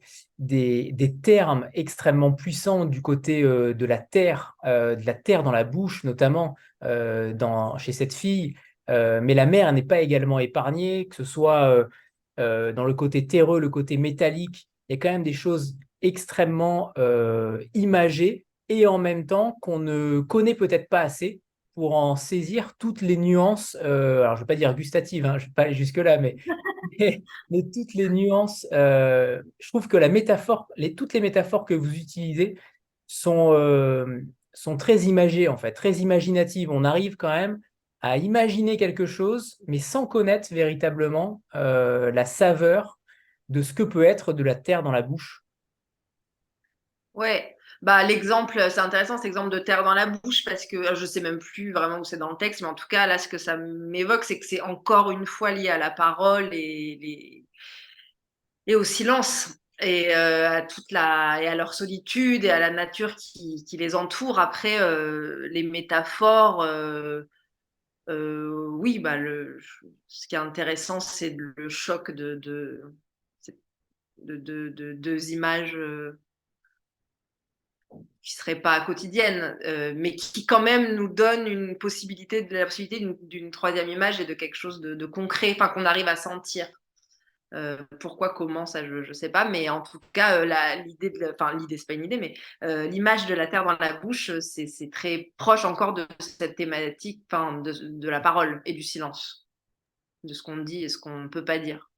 termes extrêmement puissants du côté de la terre dans la bouche, notamment chez cette fille. Mais la mère n'est pas également épargnée, que ce soit dans le côté terreux, le côté métallique il y a quand même des choses extrêmement imagées et en même temps qu'on ne connaît peut-être pas assez pour en saisir toutes les nuances, alors je ne vais pas dire gustatives, hein, je ne vais pas aller jusque-là, mais toutes les nuances. Je trouve que la métaphore, toutes les métaphores que vous utilisez sont très imagées, en fait, très imaginatives. On arrive quand même à imaginer quelque chose, mais sans connaître véritablement la saveur de ce que peut être de la terre dans la bouche. Ouais, bah l'exemple, c'est intéressant cet exemple de terre dans la bouche parce que je sais même plus vraiment où c'est dans le texte, mais en tout cas là ce que ça m'évoque, c'est que c'est encore une fois lié à la parole et au silence et à et à leur solitude et à la nature qui les entoure. Après les métaphores, oui, bah ce qui est intéressant, c'est le choc de deux images. Qui ne serait pas quotidienne, mais qui quand même nous donne la possibilité d'une troisième image et de quelque chose de concret, enfin qu'on arrive à sentir. Pourquoi, comment, ça je ne sais pas, mais en tout cas, l'idée, c'est pas une idée, mais l'image de la terre dans la bouche, c'est très proche encore de cette thématique, de la parole et du silence, de ce qu'on dit et ce qu'on ne peut pas dire.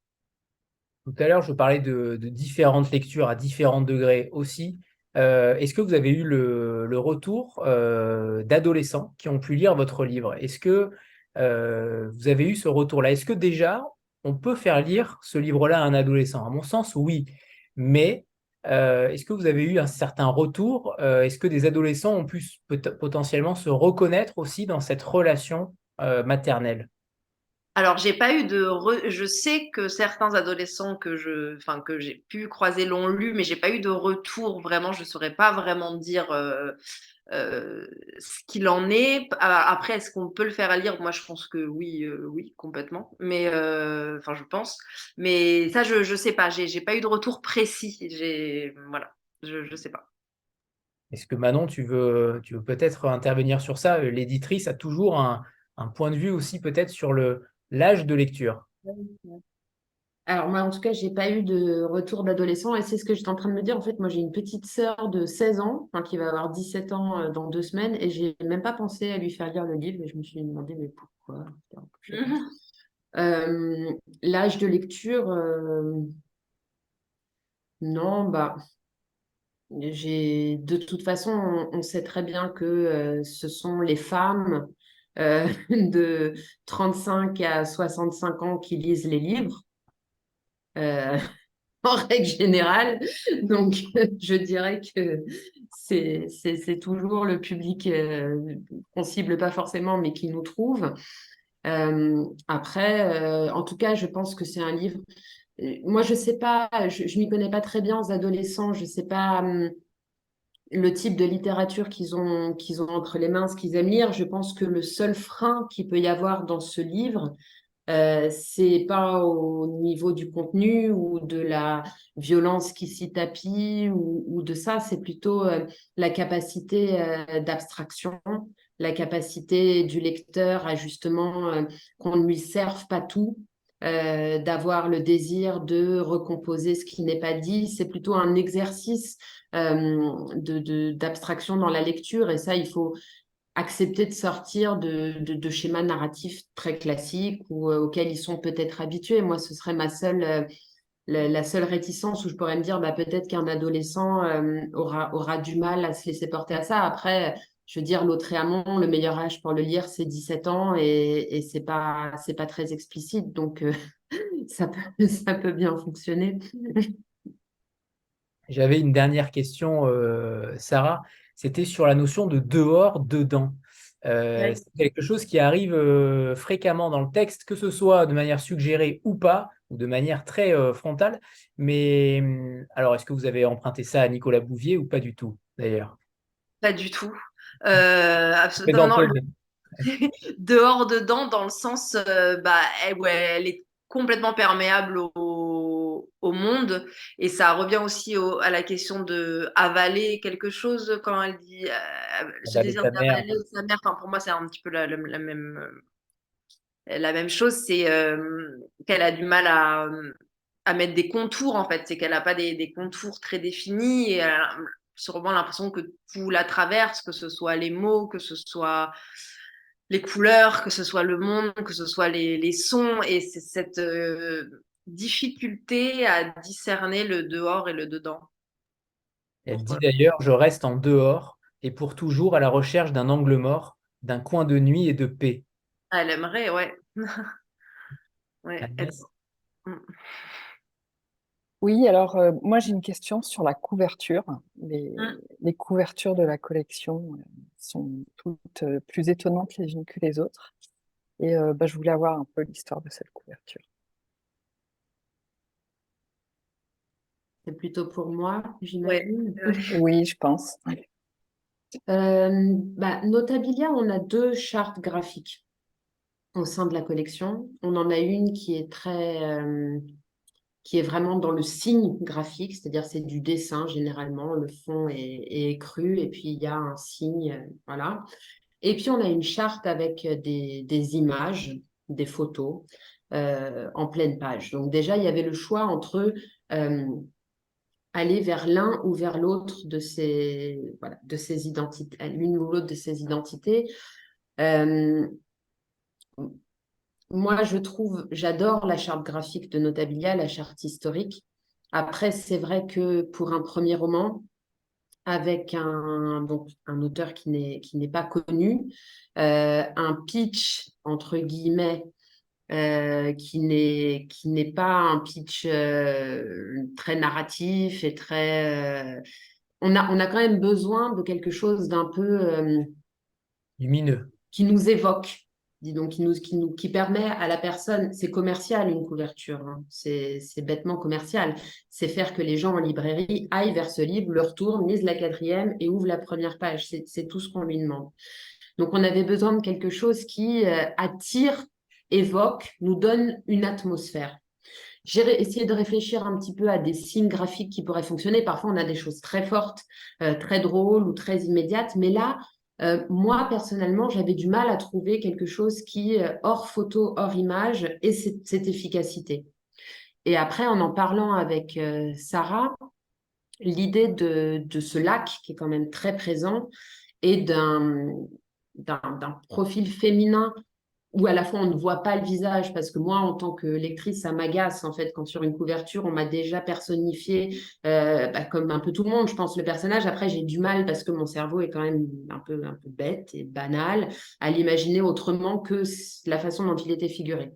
Tout à l'heure, je parlais de différentes lectures à différents degrés aussi. Est-ce que vous avez eu le retour d'adolescents qui ont pu lire votre livre? Est-ce que vous avez eu ce retour-là? Est-ce que déjà, on peut faire lire ce livre-là à un adolescent? À mon sens, oui. Mais est-ce que vous avez eu un certain retour? Est-ce que des adolescents ont pu potentiellement se reconnaître aussi dans cette relation maternelle? Alors, j'ai pas eu je sais que certains adolescents que j'ai pu croiser l'ont lu, mais j'ai pas eu de retour vraiment. Je saurais pas vraiment dire ce qu'il en est. Après, est-ce qu'on peut le faire à lire? Moi, je pense que oui, oui, complètement. Mais enfin, je pense. Mais ça, je sais pas. J'ai pas eu de retour précis. Voilà, je sais pas. Est-ce que Manon, tu veux peut-être intervenir sur ça? L'éditrice a toujours un point de vue aussi peut-être sur l'âge de lecture. Alors moi, en tout cas, j'ai pas eu de retour d'adolescent et c'est ce que j'étais en train de me dire. En fait, moi, j'ai une petite sœur de 16 ans, enfin, qui va avoir 17 ans dans 2 semaines et j'ai même pas pensé à lui faire lire le livre et je me suis demandé, mais pourquoi? Je sais pas. L'âge de lecture, non, bah, de toute façon, on sait très bien que ce sont les femmes de 35 à 65 ans qui lisent les livres. Euh, en règle générale. Donc, je dirais que c'est toujours le public qu'on cible pas forcément, mais qui nous trouve. Après, en tout cas, je pense que c'est un livre. Moi, je sais pas, je m'y connais pas très bien aux adolescents. Je sais pas le type de littérature qu'ils ont entre les mains, ce qu'ils aiment lire. Je pense que le seul frein qu'il peut y avoir dans ce livre, c'est pas au niveau du contenu ou de la violence qui s'y tapit ou de ça, c'est plutôt la capacité d'abstraction, la capacité du lecteur à justement qu'on ne lui serve pas tout, d'avoir le désir de recomposer ce qui n'est pas dit. C'est plutôt un exercice d'abstraction dans la lecture et ça, il faut accepter de sortir de schémas narratifs très classiques ou auxquels ils sont peut-être habitués. Moi, ce serait la seule réticence où je pourrais me dire bah, peut-être qu'un adolescent aura du mal à se laisser porter à ça. Après, je veux dire, Lautréamont, le meilleur âge pour le lire, c'est 17 ans et c'est pas très explicite. Donc, ça peut bien fonctionner. J'avais une dernière question, Sarah. C'était sur la notion de dehors, dedans. Ouais. C'est quelque chose qui arrive fréquemment dans le texte, que ce soit de manière suggérée ou pas, ou de manière très frontale. Mais alors, est-ce que vous avez emprunté ça à Nicolas Bouvier ou pas du tout, d'ailleurs? Pas du tout. Non, non, Plaisanteuse. dehors, dedans, dans le sens, bah, ouais, elle est complètement perméable au monde. Et ça revient aussi à la question de avaler quelque chose quand elle dit ce Avaler désir sa mère. d'avaler sa mère. Enfin, pour moi, c'est un petit peu la même chose. C'est qu'elle a du mal à à mettre des contours, en fait. C'est qu'elle n'a pas des contours très définis et elle a sûrement l'impression que tout la traverse, que ce soit les mots, que ce soit les couleurs, que ce soit le monde, que ce soit les sons. Et c'est cette difficulté à discerner le dehors et le dedans. Elle dit Voilà. d'ailleurs, je reste en dehors et pour toujours à la recherche d'un angle mort, d'un coin de nuit et de paix. Elle aimerait, ouais. Ouais, Agnès. Mm. Oui, alors moi j'ai une question sur la couverture. Mm. Les couvertures de la collection sont toutes plus étonnantes les unes que les autres. Et je voulais avoir un peu l'histoire de cette couverture. C'est plutôt pour moi, Ouais. j'imagine. Oui, je pense. Notabilia, on a 2 chartes graphiques au sein de la collection. On en a une qui est vraiment dans le signe graphique, c'est-à-dire c'est du dessin généralement, le fond est cru et puis il y a un signe, voilà. Et puis on a une charte avec des images, des photos en pleine page. Donc déjà, il y avait le choix entre aller vers l'un ou vers l'autre de ces identités, l'une ou l'autre de ces identités. Euh, Moi, j'adore la charte graphique de Notabilia, la charte historique. Après, c'est vrai que pour un premier roman, avec un auteur qui n'est pas connu, un pitch, entre guillemets, qui n'est pas un pitch très narratif et on a quand même besoin de quelque chose d'un peu Lumineux. qui nous évoque, dis donc, qui permet à la personne, c'est commercial une couverture, hein. C'est bêtement commercial. C'est faire que les gens en librairie aillent vers ce livre, le retournent, lisent la 4e et ouvrent la première page. C'est tout ce qu'on lui demande. Donc on avait besoin de quelque chose qui attire, évoque, nous donne une atmosphère. J'ai essayé de réfléchir un petit peu à des signes graphiques qui pourraient fonctionner. Parfois, on a des choses très fortes, très drôles ou très immédiates. Mais là, moi, personnellement, j'avais du mal à trouver quelque chose qui, hors photo, hors image, ait cette efficacité. Et après, en parlant avec Sarah, l'idée de ce lac qui est quand même très présent et d'un profil féminin où à la fois on ne voit pas le visage, parce que moi, en tant que lectrice, ça m'agace, en fait, quand sur une couverture, on m'a déjà personnifié, comme un peu tout le monde, je pense, le personnage. Après, j'ai du mal, parce que mon cerveau est quand même un peu bête et banal, à l'imaginer autrement que la façon dont il était figuré.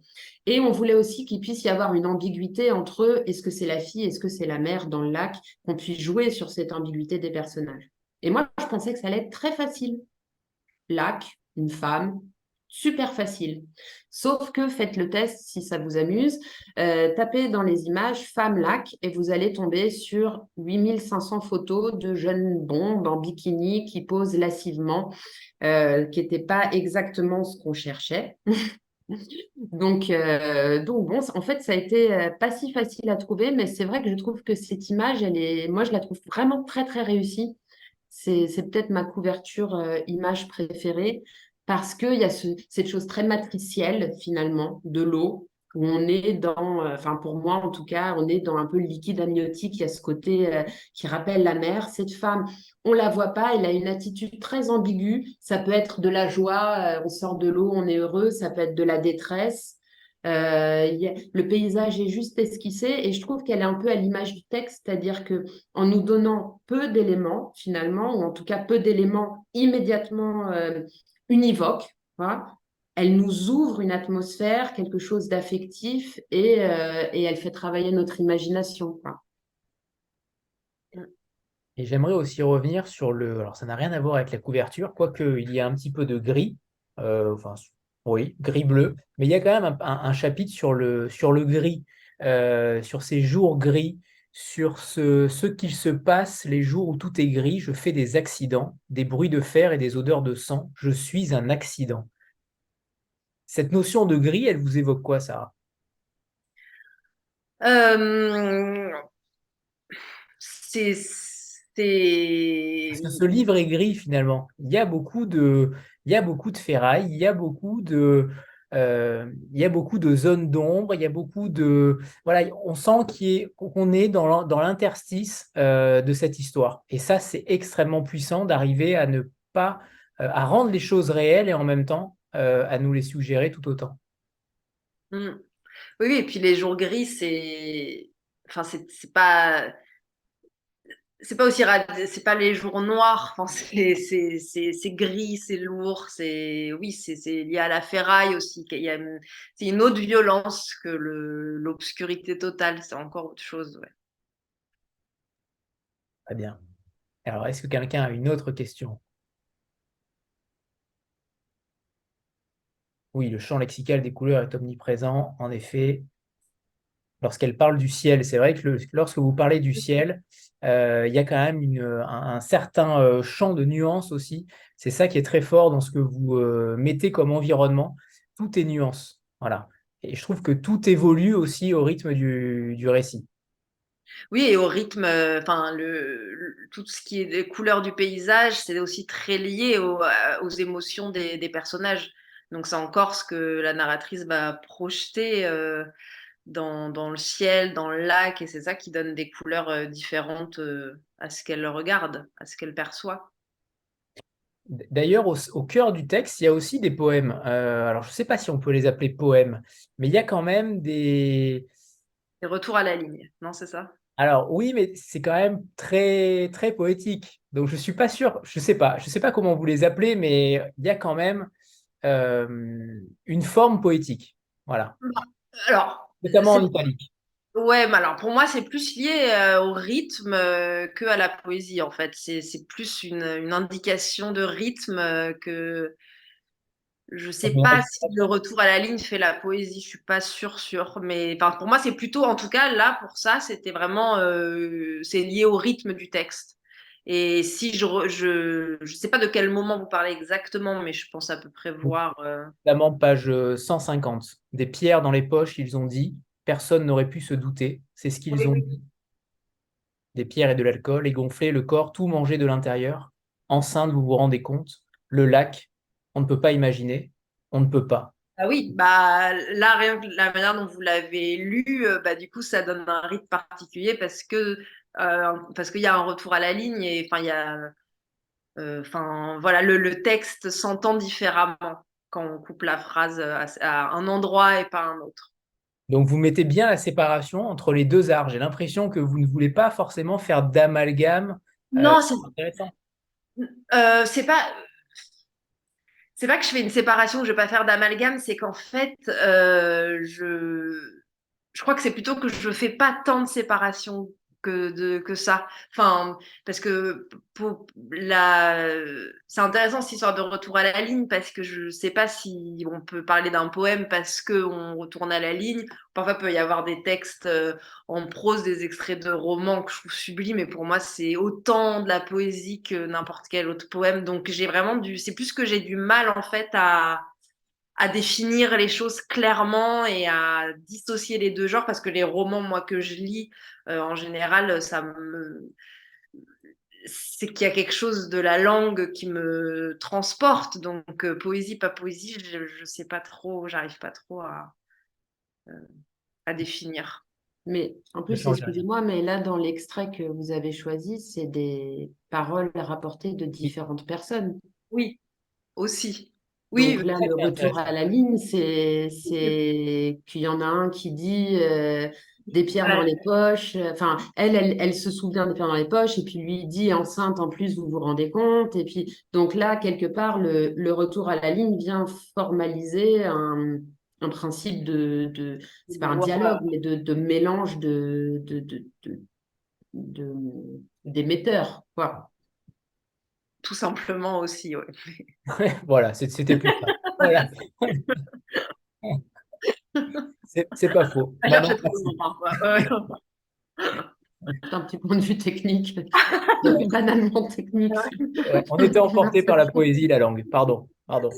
Et on voulait aussi qu'il puisse y avoir une ambiguïté entre est-ce que c'est la fille, est-ce que c'est la mère dans le lac, qu'on puisse jouer sur cette ambiguïté des personnages. Et moi, je pensais que ça allait être très facile. Lac, une femme, super facile. Sauf que faites le test si ça vous amuse. Tapez dans les images femme lac et vous allez tomber sur 8500 photos de jeunes bombes en bikini qui posent lascivement, qui n'étaient pas exactement ce qu'on cherchait. Donc bon, en fait, ça a été pas si facile à trouver, mais c'est vrai que je trouve que cette image, moi, je la trouve vraiment très, très réussie. C'est peut-être ma couverture image préférée parce qu'il y a cette chose très matricielle finalement de l'eau où on est enfin pour moi en tout cas, on est dans un peu le liquide amniotique. Il y a ce côté qui rappelle la mer. Cette femme, on la voit pas, elle a une attitude très ambiguë. Ça peut être de la joie, on sort de l'eau, on est heureux. Ça peut être de la détresse. Le paysage est juste esquissé et je trouve qu'elle est un peu à l'image du texte, c'est-à-dire que en nous donnant peu d'éléments finalement, ou en tout cas peu d'éléments immédiatement univoques, voilà, elle nous ouvre une atmosphère, quelque chose d'affectif et elle fait travailler notre imagination, quoi. Et j'aimerais aussi revenir sur le. Alors, ça n'a rien à voir avec la couverture, quoique il y a un petit peu de gris, enfin, oui, gris-bleu, mais il y a quand même un chapitre sur le gris, sur ces jours gris, sur ce qu'il se passe les jours où tout est gris. Je fais des accidents, des bruits de fer et des odeurs de sang. Je suis un accident. Cette notion de gris, elle vous évoque quoi, Sarah? Euh, c'est, Parce c'est, que ce livre est gris finalement. Il y a beaucoup de ferraille, il y a beaucoup il y a beaucoup de zones d'ombre, il y a beaucoup de... Voilà, on sent qu'on est dans l'interstice de cette histoire. Et ça, c'est extrêmement puissant d'arriver à ne pas... à rendre les choses réelles et en même temps à nous les suggérer tout autant. Mm. Oui, oui, et puis les jours gris, c'est... Enfin, c'est pas aussi c'est pas les jours noirs. Enfin, c'est gris, c'est lourd, oui, c'est lié à la ferraille aussi. C'est une autre violence que l'obscurité totale. C'est encore autre chose. Ouais. Très bien. Alors, est-ce que quelqu'un a une autre question? Oui, le champ lexical des couleurs est omniprésent. En effet, lorsqu'elle parle du ciel, c'est vrai que lorsque vous parlez du ciel, il y a quand même un certain champ de nuances aussi. C'est ça qui est très fort dans ce que vous mettez comme environnement. Tout est nuance. Voilà. Et je trouve que tout évolue aussi au rythme du récit. Oui, et au rythme, enfin, tout ce qui est des couleurs du paysage, c'est aussi très lié aux émotions des personnages. Donc, c'est encore ce que la narratrice va projeter dans le ciel, dans le lac, et c'est ça qui donne des couleurs différentes à ce qu'elle regarde, à ce qu'elle perçoit. D'ailleurs, au cœur du texte, il y a aussi des poèmes. Alors, je ne sais pas si on peut les appeler poèmes, mais il y a quand même des... Et retour à la ligne, non, c'est ça? Alors oui, mais c'est quand même très très poétique. Donc je suis pas sûr, je sais pas comment vous les appelez, mais il y a quand même une forme poétique. Voilà, Alors, notamment en italique. ouais, mais alors pour moi, c'est plus lié au rythme que à la poésie, en fait. C'est plus une indication de rythme que je sais pas si le retour à la ligne fait la poésie. Je suis pas sûre. Mais enfin, pour moi, c'est plutôt, en tout cas, là, pour ça, c'était vraiment, c'est lié au rythme du texte. Et si je sais pas de quel moment vous parlez exactement, mais je pense à peu près voir. Notamment page 150. Des pierres dans les poches, ils ont dit. Personne n'aurait pu se douter. C'est ce qu'ils ont Oui. dit. Des pierres et de l'alcool, et gonfler le corps, tout manger de l'intérieur. Enceinte, vous vous rendez compte? Le lac, on ne peut pas imaginer. On ne peut pas. Ah oui, bah là, rien que la manière dont vous l'avez lu, bah du coup, ça donne un rythme particulier parce qu'il y a un retour à la ligne et enfin il y a, enfin voilà, le texte s'entend différemment quand on coupe la phrase à un endroit et pas à un autre. Donc, vous mettez bien la séparation entre les deux arts. J'ai l'impression que vous ne voulez pas forcément faire d'amalgame. Non, Intéressant. euh, c'est pas, c'est pas que je fais une séparation, que je vais pas faire d'amalgame, c'est qu'en fait, je crois que c'est plutôt que je fais pas tant de séparation que ça. Enfin, parce que c'est intéressant cette histoire de retour à la ligne parce que je sais pas si on peut parler d'un poème parce qu'on retourne à la ligne. Parfois, il peut y avoir des textes en prose, des extraits de romans que je trouve sublimes, et pour moi, c'est autant de la poésie que n'importe quel autre poème. Donc, c'est plus que j'ai du mal en fait à définir les choses clairement et à dissocier les deux genres parce que les romans, moi, que je lis, en général, c'est qu'il y a quelque chose de la langue qui me transporte. Donc, poésie, pas poésie, je sais pas trop, j'arrive pas trop à définir. Mais en Ne plus, change rien. excusez-moi, mais là, dans l'extrait que vous avez choisi, c'est des paroles rapportées de Oui, différentes personnes. Oui, aussi. Oui, Donc là, ça, le c'est retour intéressant. à la ligne, c'est qu'il y en a un qui dit des pierres dans voilà. les poches. Enfin, elle se souvient des pierres dans les poches, et puis lui il dit enceinte en plus, vous vous rendez compte. Et puis, donc là, quelque part, le retour à la ligne vient formaliser un principe c'est pas un dialogue, mais de mélange de- d'émetteurs, quoi. Tout simplement aussi, ouais. Voilà, c'était plus ça. Voilà. C'est pas faux. À Manon, chercher trop merci. loin parfois. Ouais. C'est un petit point de vue technique, banalement technique. Ouais, on était emporté par la Conversation. poésie, la langue. Pardon, pardon.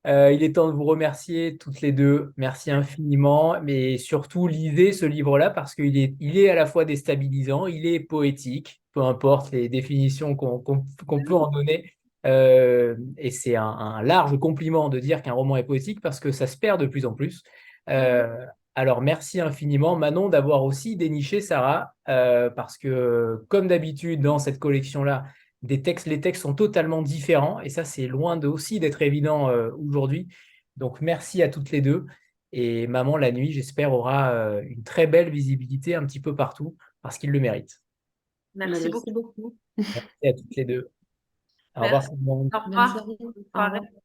Il est temps de vous remercier toutes les deux. Merci infiniment. Mais surtout, lisez ce livre-là parce il est à la fois déstabilisant, il est poétique, peu importe les définitions qu'on peut en donner. Et c'est un large compliment de dire qu'un roman est poétique parce que ça se perd de plus en plus. Alors, merci infiniment, Manon, d'avoir aussi déniché Sarah, parce que, comme d'habitude, dans cette collection-là, les textes sont totalement différents, et ça, c'est loin aussi d'être évident aujourd'hui. Donc, merci à toutes les deux. Et Maman, la nuit, j'espère, aura une très belle visibilité un petit peu partout, parce qu'il le mérite. Merci Merci beaucoup. beaucoup. Merci à toutes les deux. Au revoir, Merci. tout le monde. Au Bonne revoir. soirée. Bonne Au soirée. revoir.